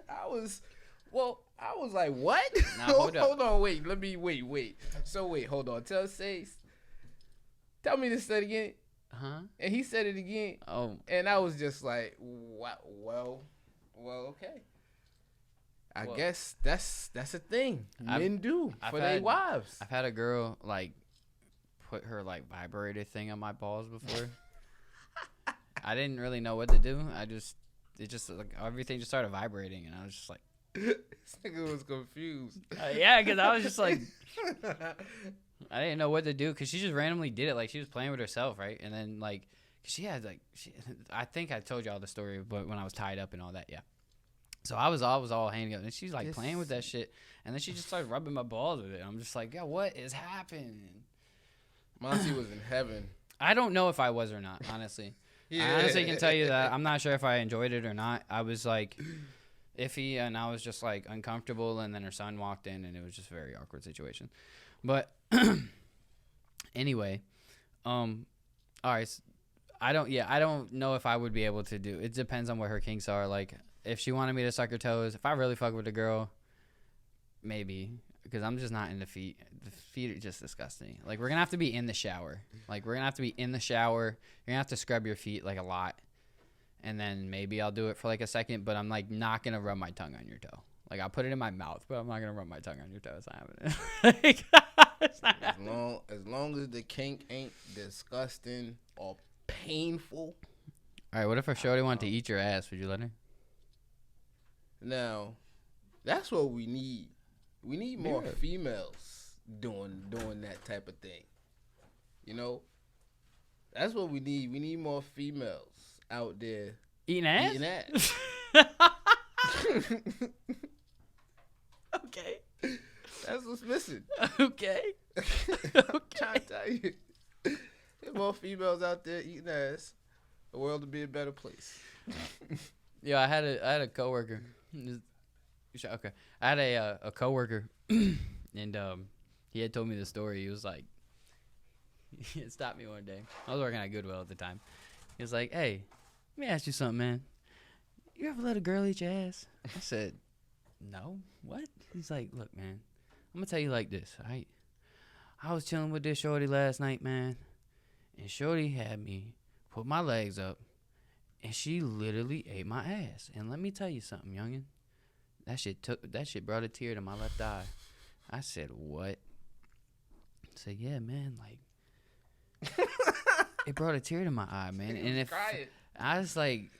I was like, what? Now, hold up. Hold on, wait. Wait. So wait, hold on. Tell me this again. Huh? And he said it again. Oh. And I was just like, wow, well, okay. I guess that's a thing men do for their wives. I've had a girl like put her like vibrator thing on my balls before. I didn't really know what to do. It just like everything just started vibrating, and I was just like, This nigga was confused. yeah, because I was just like, I didn't know what to do because she just randomly did it. Like she was playing with herself, right? And then like, 'cause she had like, I think I told y'all the story, but when I was tied up and all that, yeah. So I was all hanging up, and she's like playing with that shit, and then she just started rubbing my balls with it. I'm just like, yeah, what is happening? Monty was in heaven. I don't know if I was or not, honestly. I honestly can tell you that I'm not sure if I enjoyed it or not. I was like iffy, and I was just like uncomfortable, and then her son walked in, and it was just a very awkward situation. But anyway, all right. I don't know if I would be able to do. It depends on what her kinks are. Like if she wanted me to suck her toes, if I really fuck with a girl, maybe. Because I'm just not into feet. The feet are just disgusting. Like, we're going to have to be in the shower. Like, we're going to have to be in the shower. You're going to have to scrub your feet, like, a lot. And then maybe I'll do it for, like, a second. But I'm, like, not going to rub my tongue on your toe. Like, I'll put it in my mouth. But I'm not going to rub my tongue on your toe. It's not happening. Like, it's not happening. As long as the kink ain't disgusting or painful. All right, what if a shorty wanted to eat your ass? Would you let her? Now, that's what we need. We need more females doing that type of thing. You know, That's what we need. We need more females out there Eating ass? eating ass. Okay. That's what's missing. Okay. I'm trying to tell you. There's more females out there eating ass. The world would be a better place. Yeah, I had a coworker. Okay, I had a coworker, and he had told me the story. He was like, he had stopped me one day. I was working at Goodwill at the time. He was like, "Hey, let me ask you something, man. You ever let a girl eat your ass?" I said, "No. What?" He's like, "Look, man, I'm gonna tell you like this. All right, I was chilling with this shorty last night, man, and shorty had me put my legs up, and she literally ate my ass. And let me tell you something, youngin. That shit brought a tear to my left eye." I said, "What?" I said, "Yeah, man, like it brought a tear to my eye, man." And if I was like,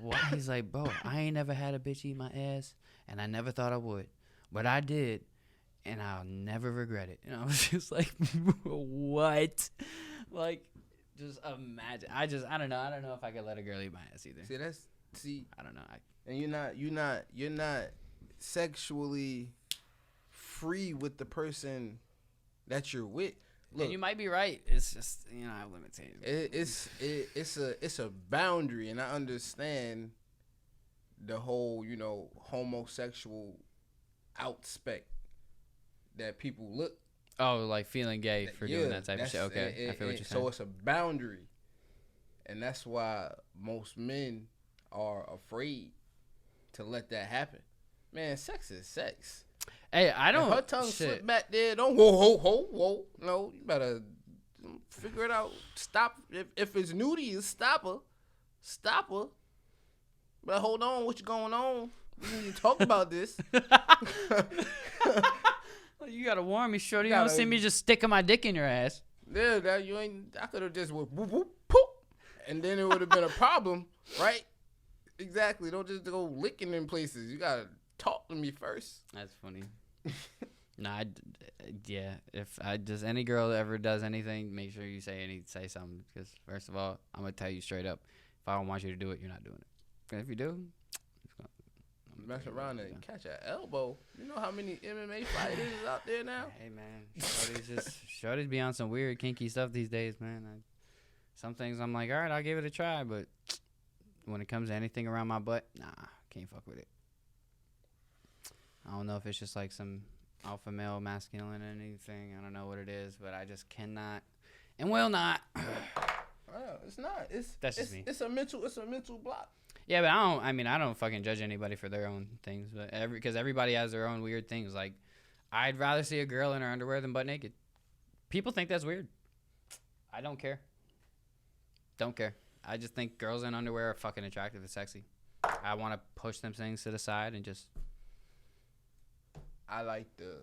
"Why?" He's like, "Bro, I ain't never had a bitch eat my ass, and I never thought I would, but I did, and I'll never regret it." And I was just like, "What?" Like, just imagine. I don't know. I don't know if I could let a girl eat my ass either. I don't know. And you're not sexually free with the person that you're with. Look, And you might be right. It's just, I have limitations. it's a boundary, and I understand the whole homosexual outspec that people look. Oh, like feeling gay for doing that type of shit. Okay, I feel what you're saying. So it's a boundary, and that's why most men are afraid to let that happen. Man, sex is sex. Hey, I don't. If her tongue slip back there, don't whoa. No, you better figure it out. Stop. If it's nudie, stop her. But hold on, what's going on? We need to talk about this. You gotta warn me, shorty. You don't see me just sticking my dick in your ass. Yeah, that you ain't. I could have just went whoop whoop poop, and then it would have been a problem, right? Exactly. Don't just go licking in places. You gotta talk to me first. That's funny. Nah, yeah. If any girl ever does anything, make sure you say something. Because first of all, I'm gonna tell you straight up, if I don't want you to do it, you're not doing it. Because if you do, mess around and catch an elbow. You know how many MMA fighters is out there now? Hey man, shorties be on some weird kinky stuff these days, man. Some things I'm like, all right, I'll give it a try, but when it comes to anything around my butt, nah, can't fuck with it. I don't know if it's just like some alpha male masculine or anything. I don't know what it is, but I just cannot and will not. It's not. That's just me. It's a mental block. Yeah, but I don't fucking judge anybody for their own things, but because everybody has their own weird things. Like, I'd rather see a girl in her underwear than butt naked. People think that's weird. I don't care. Don't care. I just think girls in underwear are fucking attractive and sexy. I want to push them things to the side and just. I like the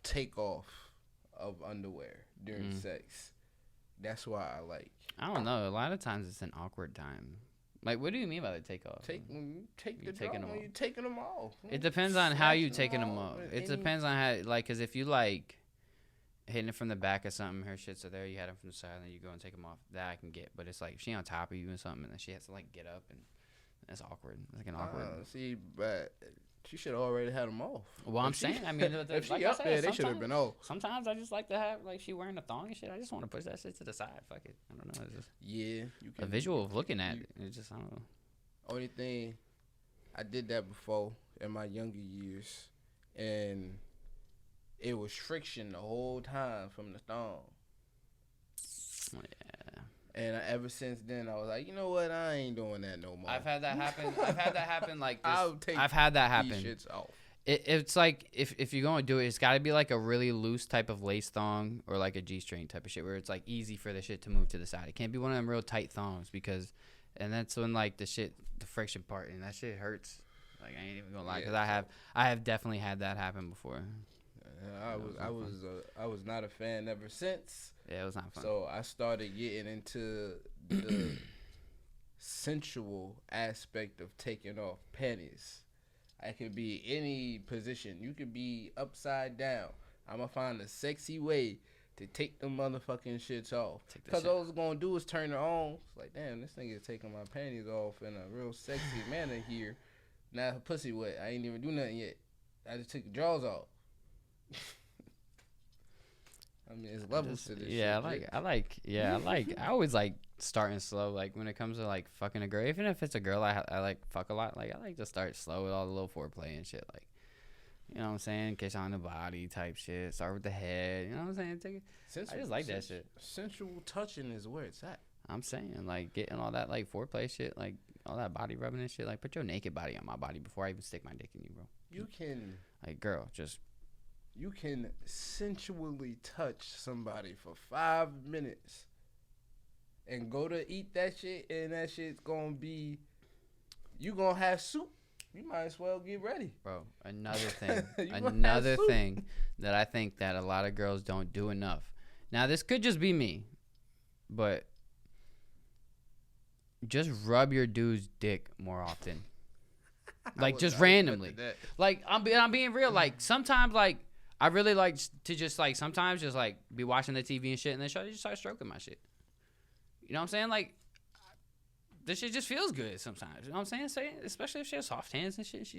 take off of underwear during sex. That's why I like. I don't know. A lot of times it's an awkward time. Like, what do you mean by the take off? When you're taking them off. It depends on how you taking them off. It depends on how, like, because if you like hitting it from the back or something, her shits are there. You had them from the side, and then you go and take them off. That I can get. But it's like if she on top of you and something, and then she has to like get up, and that's awkward. It's like an awkward. See, but she should have already had them off. Well, I'm saying, I mean, if like she up there, they should have been off. Sometimes I just like to have like she wearing a thong and shit. I just want to push that shit to the side. Fuck it. I don't know. It's just you can, a visual of looking at it. It's just I don't know. Only thing, I did that before in my younger years, and it was friction the whole time from the thong. Yeah. And ever since then, I was like, you know what? I ain't doing that no more. I've had that happen like this. I've had that happen. These shits off. It's like if you're going to do it, it's got to be like a really loose type of lace thong or like a G-string type of shit where it's like easy for the shit to move to the side. It can't be one of them real tight thongs and that's when like the friction part and that shit hurts. Like I ain't even gonna lie, because I have definitely had that happen before. I was not a fan ever since. Yeah, it was not fun. So I started getting into the sensual aspect of taking off panties. I could be any position. You could be upside down. I'm gonna find a sexy way to take them motherfucking shits off. Take the Because shit- all it's gonna do is turn her on. It's like, damn, this nigga is taking my panties off in a real sexy manner here. Now her pussy wet. I ain't even do nothing yet. I just took the drawers off. I mean, it's levels to this Yeah, shit. I always like starting slow. Like when it comes to like fucking a girl, even if it's a girl I like fuck a lot. Like I like to start slow with all the little foreplay and shit. Like, you know what I'm saying? Kiss on the body type shit. Start with the head. You know what I'm saying? Take it. I just like that shit. Sensual touching is where it's at. I'm saying like getting all that like foreplay shit, like all that body rubbing and shit. Like put your naked body on my body before I even stick my dick in you, bro. You can Like girl, just sensually touch somebody for 5 minutes and go to eat that shit, and that shit's gonna be, you gonna have soup. You might as well get ready. bro. Another thing, You gonna have another soup. thing that I think that a lot of girls don't do enough. Now this could just be me, but just rub your dude's dick more often. Like just randomly. Like I'm being real. Like sometimes like I really like to just like sometimes just like be watching the TV and shit, and then just start stroking my shit. You know what I'm saying? Like this shit just feels good sometimes. You know what I'm saying? Especially if she has soft hands and shit.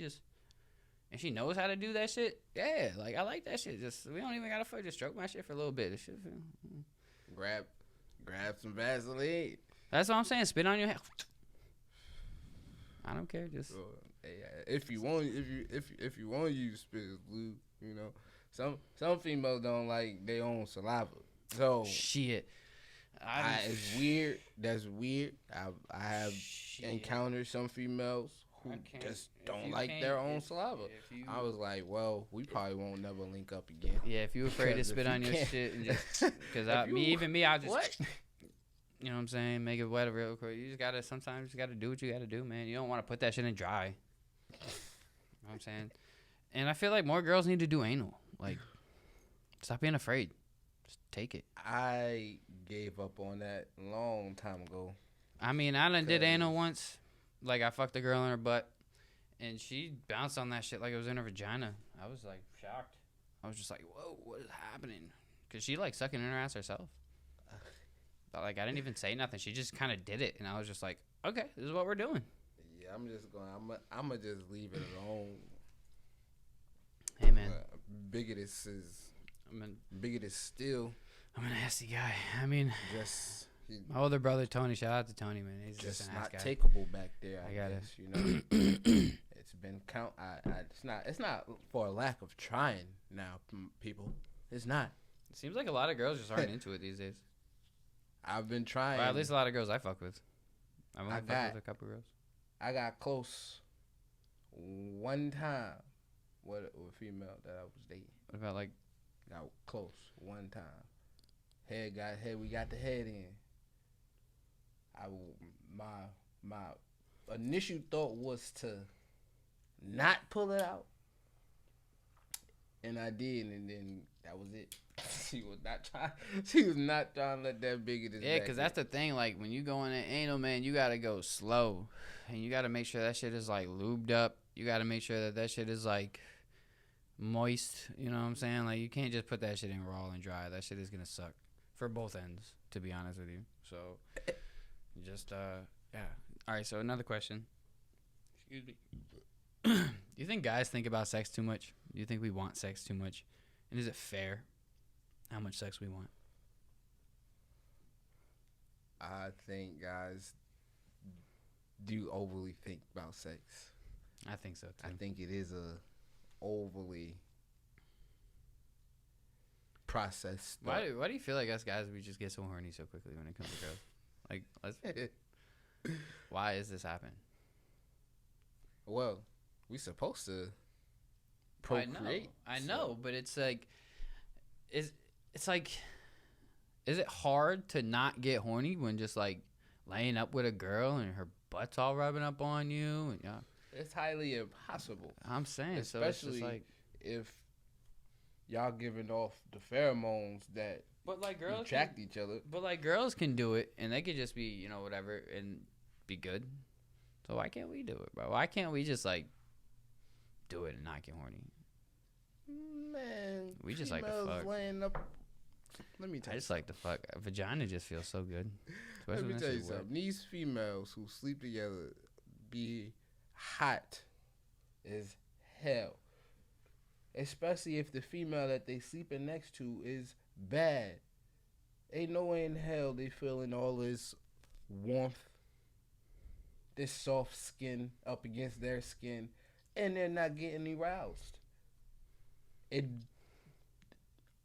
And she knows how to do that shit. Yeah, like I like that shit. Just we don't even gotta fuck. Just stroke my shit for a little bit. This shit feel. Grab some Vaseline. That's what I'm saying. Spit on your head. I don't care. Just If you want to use spit as glue, you know, some females don't like their own saliva. So shit. it's weird. That's weird. I have encountered some females who just don't like their own saliva. I was like, well, we probably won't never link up again. Yeah, if you afraid to Because spit if on you your can't- shit and just because If you- I'll just What? you know what I'm saying, make it wet real quick. You just gotta sometimes you gotta do what you gotta do, man. You don't want to put that shit in dry. You know what I'm saying? And I feel like more girls need to do anal. Like, stop being afraid. Just take it. I gave up on that a long time ago. I mean, I done did anal 'Cause- once. Like, I fucked a girl in her butt, and she bounced on that shit like it was in her vagina. I was, like, shocked. I was just like, whoa, what is happening? Because she, like, sucking in her ass herself. But, like, I didn't even say nothing. She just kind of did it, and I was just like, okay, this is what we're doing. Yeah, I'm gonna just leave it alone. Hey, man, Bigotus is I'm still a nasty guy. I mean, just my older brother, Tony, shout out to Tony, man. He's just just an ass not guy. takeable back there. I got it. guess, you know. It's been it's not for a lack of trying now, people. It's not. It seems like a lot of girls just aren't into it these days. I've been trying. Or at least a lot of girls I fuck with. I've only I fucked got- with a couple girls. I got close one time with a female that I was dating. What about, like, Got close one time. We got the head in. My initial thought was to not pull it out, and I did, and then that was it. She was not trying to let that bigot. yeah, because that's the thing. Like, when you go in an anal, man, you got to go slow. And you got to make sure that shit is, like, lubed up. You got to make sure that shit is, like, moist. You know what I'm saying? Like, you can't just put that shit in raw and dry. That shit is going to suck for both ends, to be honest with you. So, just, yeah. All right, so another question. Excuse me. Do you think guys think about sex too much? Do you think we want sex too much? And is it fair how much sex we want? I think guys do overly think about sex. I think so, too. I think it is a overly processed. Why do you feel like us guys, we just get so horny so quickly when it comes to girls? Like, why is this happening? Well, we supposed to I procreate. know, but it's like, it's like, is it hard to not get horny when just like laying up with a girl and her butt's all rubbing up on you? And, yeah, It's highly impossible, I'm saying, so it's especially just like, if y'all giving off the pheromones that but like girls attract each other. But like girls can do it, and they could just be, you know, whatever, and be good. So why can't we do it, bro? Why can't we just like do it and not get horny? Man, We just like to females fuck. laying up. Let me tell I you. just like to fuck. A vagina just feels so good. Let Especially me when tell that you shit wet. something. These females who sleep together be hot as hell. Especially if the female that they sleeping next to is bad. Ain't no way in hell they feeling all this warmth, this soft skin up against their skin, and they're not getting aroused. It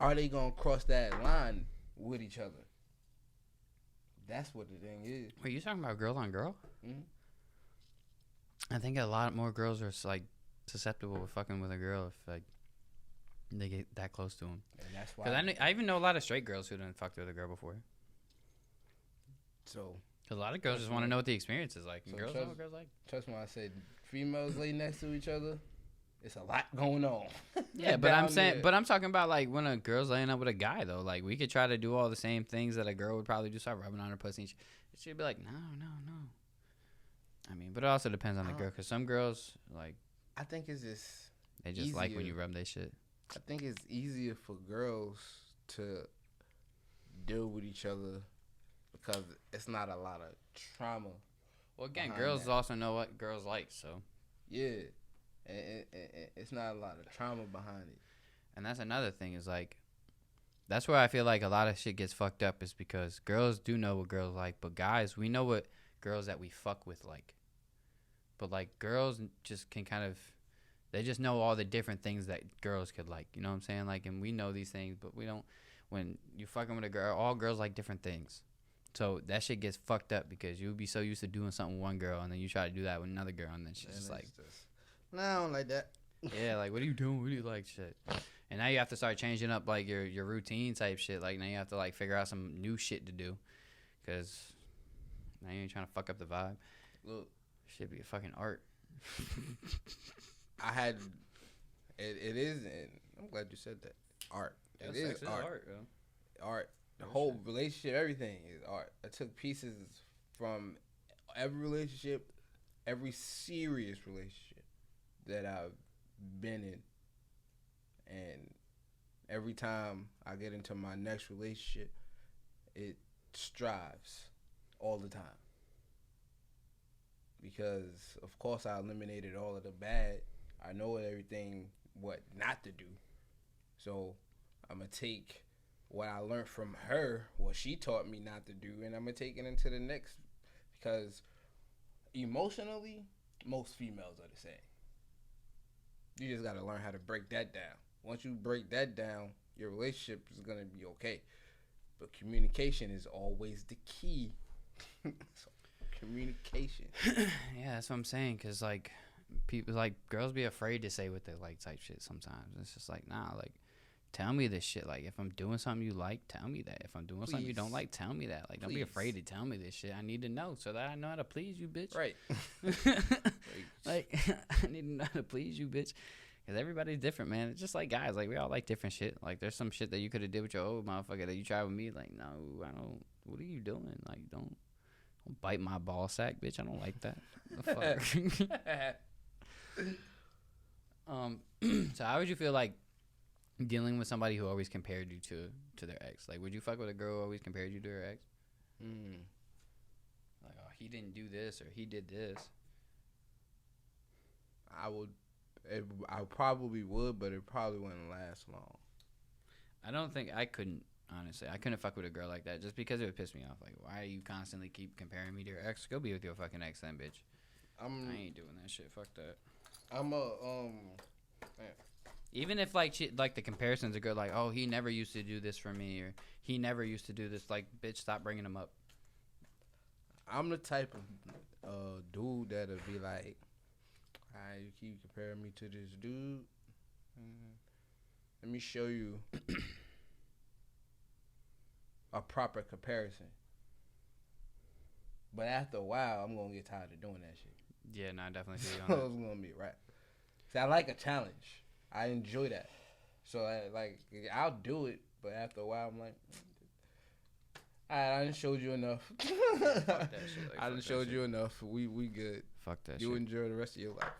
are they gonna cross that line with each other? That's what the thing is. Wait, you talking about girl on girl? Mhm. I think a lot more girls are like susceptible with fucking with a girl if like they get that close to them. And that's why. Because I even know a lot of straight girls who didn't fucked with a girl before. So Because a lot of girls just want to know what the experience is like. And So girls trust- know what girls like. trust me when I said females lay next to each other, it's a lot going on. Yeah, but I'm Down saying, there. but I'm talking about like when a girl's laying up with a guy though. Like we could try to do all the same things that a girl would probably do, start rubbing on her pussy. And she'd be like, no. I mean, but it also depends on the girl. Because some girls like I think it's just they just like when easier. you rub their shit. I think it's easier for girls to deal with each other because it's not a lot of trauma. Well, again, behind girls that. also know what girls like, so. Yeah, and it's not a lot of trauma behind it. And that's another thing is like, that's where I feel like a lot of shit gets fucked up is because girls do know what girls like, but guys, we know what girls that we fuck with like. But like girls just can kind of, they just know all the different things that girls could like. You know what I'm saying? Like, and we know these things, but we don't. When you fucking with a girl, all girls like different things. So that shit gets fucked up because you'll be so used to doing something with one girl, and then you try to do that with another girl, and then she's just like, nah, I don't like that. yeah, like, what are you doing? What do you like? Shit. And now you have to start changing up, like, your routine type shit. Like, now you have to, like, figure out some new shit to do. Because now you ain't trying to fuck up the vibe. Look, Shit be a fucking art. I had it is, and I'm glad you said that. Art. It is art. yo. Art. The Real whole shit. relationship, everything is art. I took pieces from every relationship, every serious relationship that I've been in. And every time I get into my next relationship, it strives all the time. Because, of course, I eliminated all of the bad. I know everything, what not to do. So, I'm going to take what I learned from her, what she taught me not to do, and I'm going to take it into the next. Because emotionally, most females are the same. You just got to learn how to break that down. Once you break that down, your relationship is going to be okay. But communication is always the key. So, communication. Yeah, that's what I'm saying. Because, like, people, like, girls be afraid to say what they like type shit sometimes. It's just like, nah, like, tell me this shit. Like, if I'm doing something you like, tell me that. If I'm doing something you don't Please. like, tell me that. Like, don't be Please. afraid to tell me this shit. I need to know so that I know how to please you, bitch. Right. Like, I need to know how to please you, bitch. Because everybody's different, man. It's just like guys. Like, we all like different shit. Like, there's some shit that you could have did with your old motherfucker that you tried with me. Like, no, I don't. What are you doing? Like, don't bite my ball sack, bitch. I don't like that. The fuck? So how would you feel like dealing with somebody who always compared you to their ex? Like, would you fuck with a girl who always compared you to her ex? Like, oh, he didn't do this or he did this. I probably would, but it probably wouldn't last long. I don't think I couldn't, honestly. I couldn't fuck with a girl like that just because it would piss me off. Like, why you constantly keep comparing me to your ex? Go be with your fucking ex then, bitch. I ain't doing that shit. Fuck that. Even if, like, shit, like the comparisons are good, like, oh, he never used to do this for me or he never used to do this. Like, bitch, stop bringing him up. I'm the type of dude that'll be like, you keep comparing me to this dude. Let me show you a proper comparison. But after a while, I'm gonna get tired of doing that shit. Yeah, no, I definitely feel you So on that. it's gonna be right. See, I like a challenge. I enjoy that. So I'll do it, but after a while, I'm like, alright, I done showed you enough. Fuck that shit. Like, I fuck done that showed shit. you enough. We good. Fuck that You shit. enjoy the rest of your life.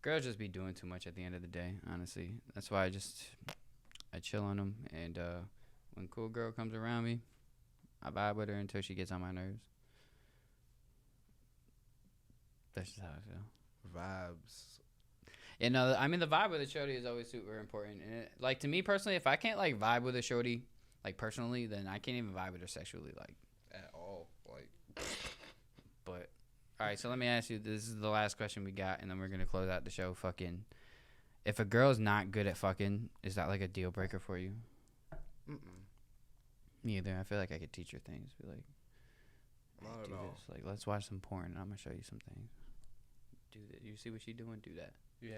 Girls just be doing too much at the end of the day, honestly. That's why I chill on them. And when cool girl comes around me, I vibe with her until she gets on my nerves. That's just how I feel. Vibes. You know, I mean, the vibe with a shorty is always super important. And like, to me personally, if I can't like vibe with a shorty, like personally, then I can't even vibe with her sexually, like At all. Like, but all right, so let me ask you, this is the last question we got, and then we're gonna close out the show. Fucking, if a girl's not good at fucking, is that like a deal breaker for you? Me either. I feel like I could teach her things. Be like, not do at all. this. Like, let's watch some porn, and I'm gonna show you some things. Do that. You see what she doing? Do that. You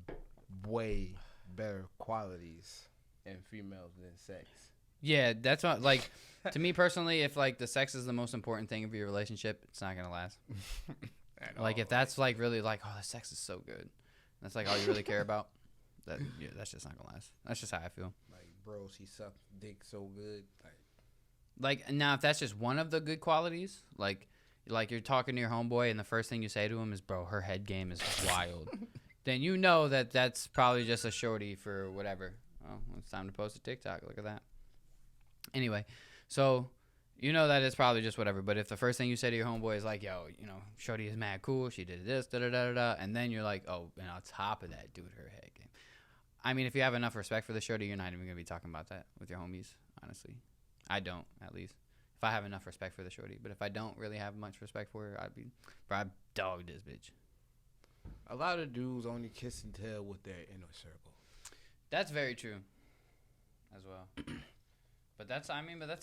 have way better qualities in females than sex. Yeah, that's what. Like, to me personally, if like the sex is the most important thing of your relationship, it's not gonna last. Like, if that's like really like, oh, the sex is so good, that's like all you really care about. That's just not gonna last. That's just how I feel. Like, bro, she sucked dick so good. Like, now if that's just one of the good qualities, like you're talking to your homeboy and the first thing you say to him is, bro, her head game is wild, then you know that that's probably just a shorty for whatever. Oh, it's time to post a TikTok. Look at that. Anyway, so you know that it's probably just whatever. But if the first thing you say to your homeboy is like, yo, you know, shorty is mad cool, she did this, da da da da, and then you're like, oh, and on top of that, dude, her head game. I mean, if you have enough respect for the shorty, you're not even gonna be talking about that with your homies. Honestly, I don't, at least. If I have enough respect for the shorty, but if I don't really have much respect for her, I dog this bitch. A lot of dudes only kiss and tell with their inner circle. That's very true, as well. But that's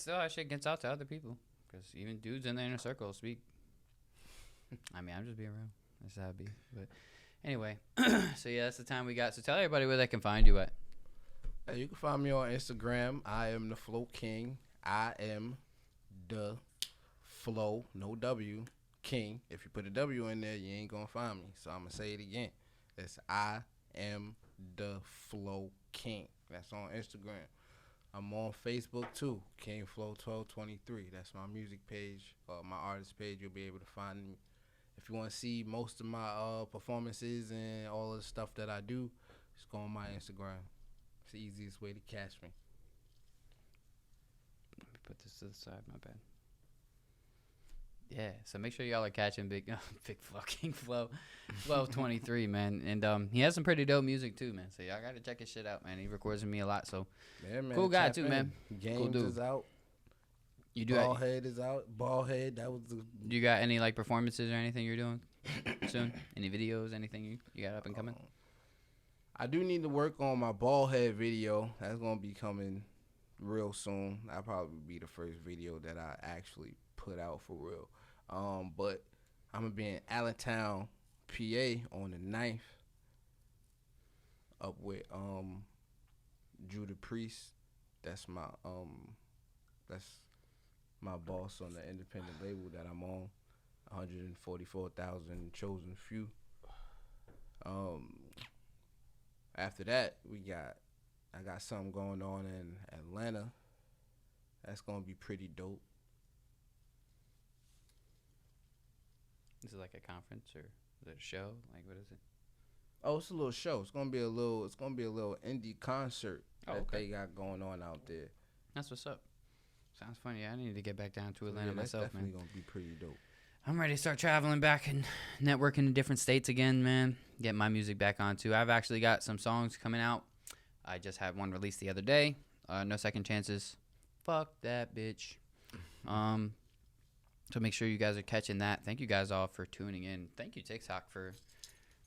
still how shit gets out to other people, because even dudes in the inner circle speak. I mean, I'm just being real. That's how it be. But anyway, so yeah, that's the time we got. So tell everybody where they can find you at. Hey, you can find me on Instagram. I am the Flow King. I am the Flow, no W, King. If you put a W in there, you ain't gonna find me. So I'm gonna say it again. It's I am the Flow King. That's on Instagram. I'm on Facebook too, King Flow 1223. That's my music page, my artist page. You'll be able to find me. If you want to see most of my performances and all of the stuff that I do, just go on my Instagram. It's the easiest way to catch me. Let me put this to the side. My bad. Yeah, so make sure y'all are catching big fucking Flow 1223, man. And he has some pretty dope music too, man. So y'all gotta check his shit out, man. He records with me a lot, so Yeah, man. cool guy Tap too, in. man. Games Cool dude. is out. You do Ballhead is out. Ballhead, that was the. You got any like performances or anything you're doing soon? Any videos? Anything you got up and coming? I do need to work on my Ballhead video. That's gonna be coming real soon. That'll probably be the first video that I actually put out for real. But I'm gonna be in Allentown, PA on the 9th. Up with Judah Priest. That's my boss on the independent label that I'm on. 144,000 chosen few. After that, I got something going on in Atlanta. That's gonna be pretty dope. Is it like a conference or is it a show? Like, what is it? Oh, it's a little show. It's gonna be a little indie concert that they got going on out there. That's what's up. Sounds funny. I need to get back down to Atlanta That's myself, definitely man. gonna be pretty dope. I'm ready to start traveling back and networking in different states again, man. Get my music back on too. I've actually got some songs coming out. I just had one released the other day. No Second Chances. Fuck that bitch. So make sure you guys are catching that. Thank you guys all for tuning in. Thank you, TikTok, for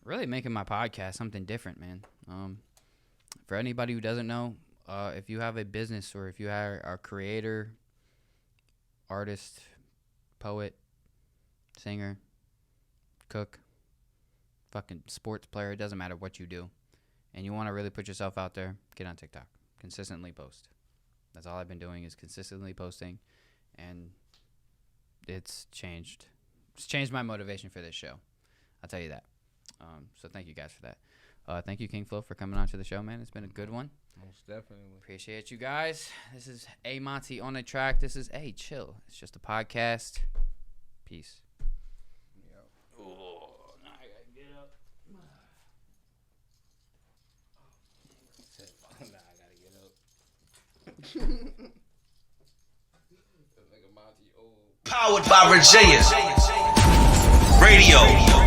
really making my podcast something different, man. For anybody who doesn't know, if you have a business or if you are a creator, artist, poet, singer, cook, fucking sports player, it doesn't matter what you do, and you want to really put yourself out there, get on TikTok. Consistently post. That's all I've been doing is consistently posting, and it's changed. It's changed my motivation for this show. I'll tell you that. So thank you guys for that. Thank you, King Flo, for coming on to the show, man. It's been a good one. Most definitely. Appreciate you guys. This is A Monty on the track. This is A Chill. It's just a podcast. Peace. Yeah. Powered by Virginia Radio.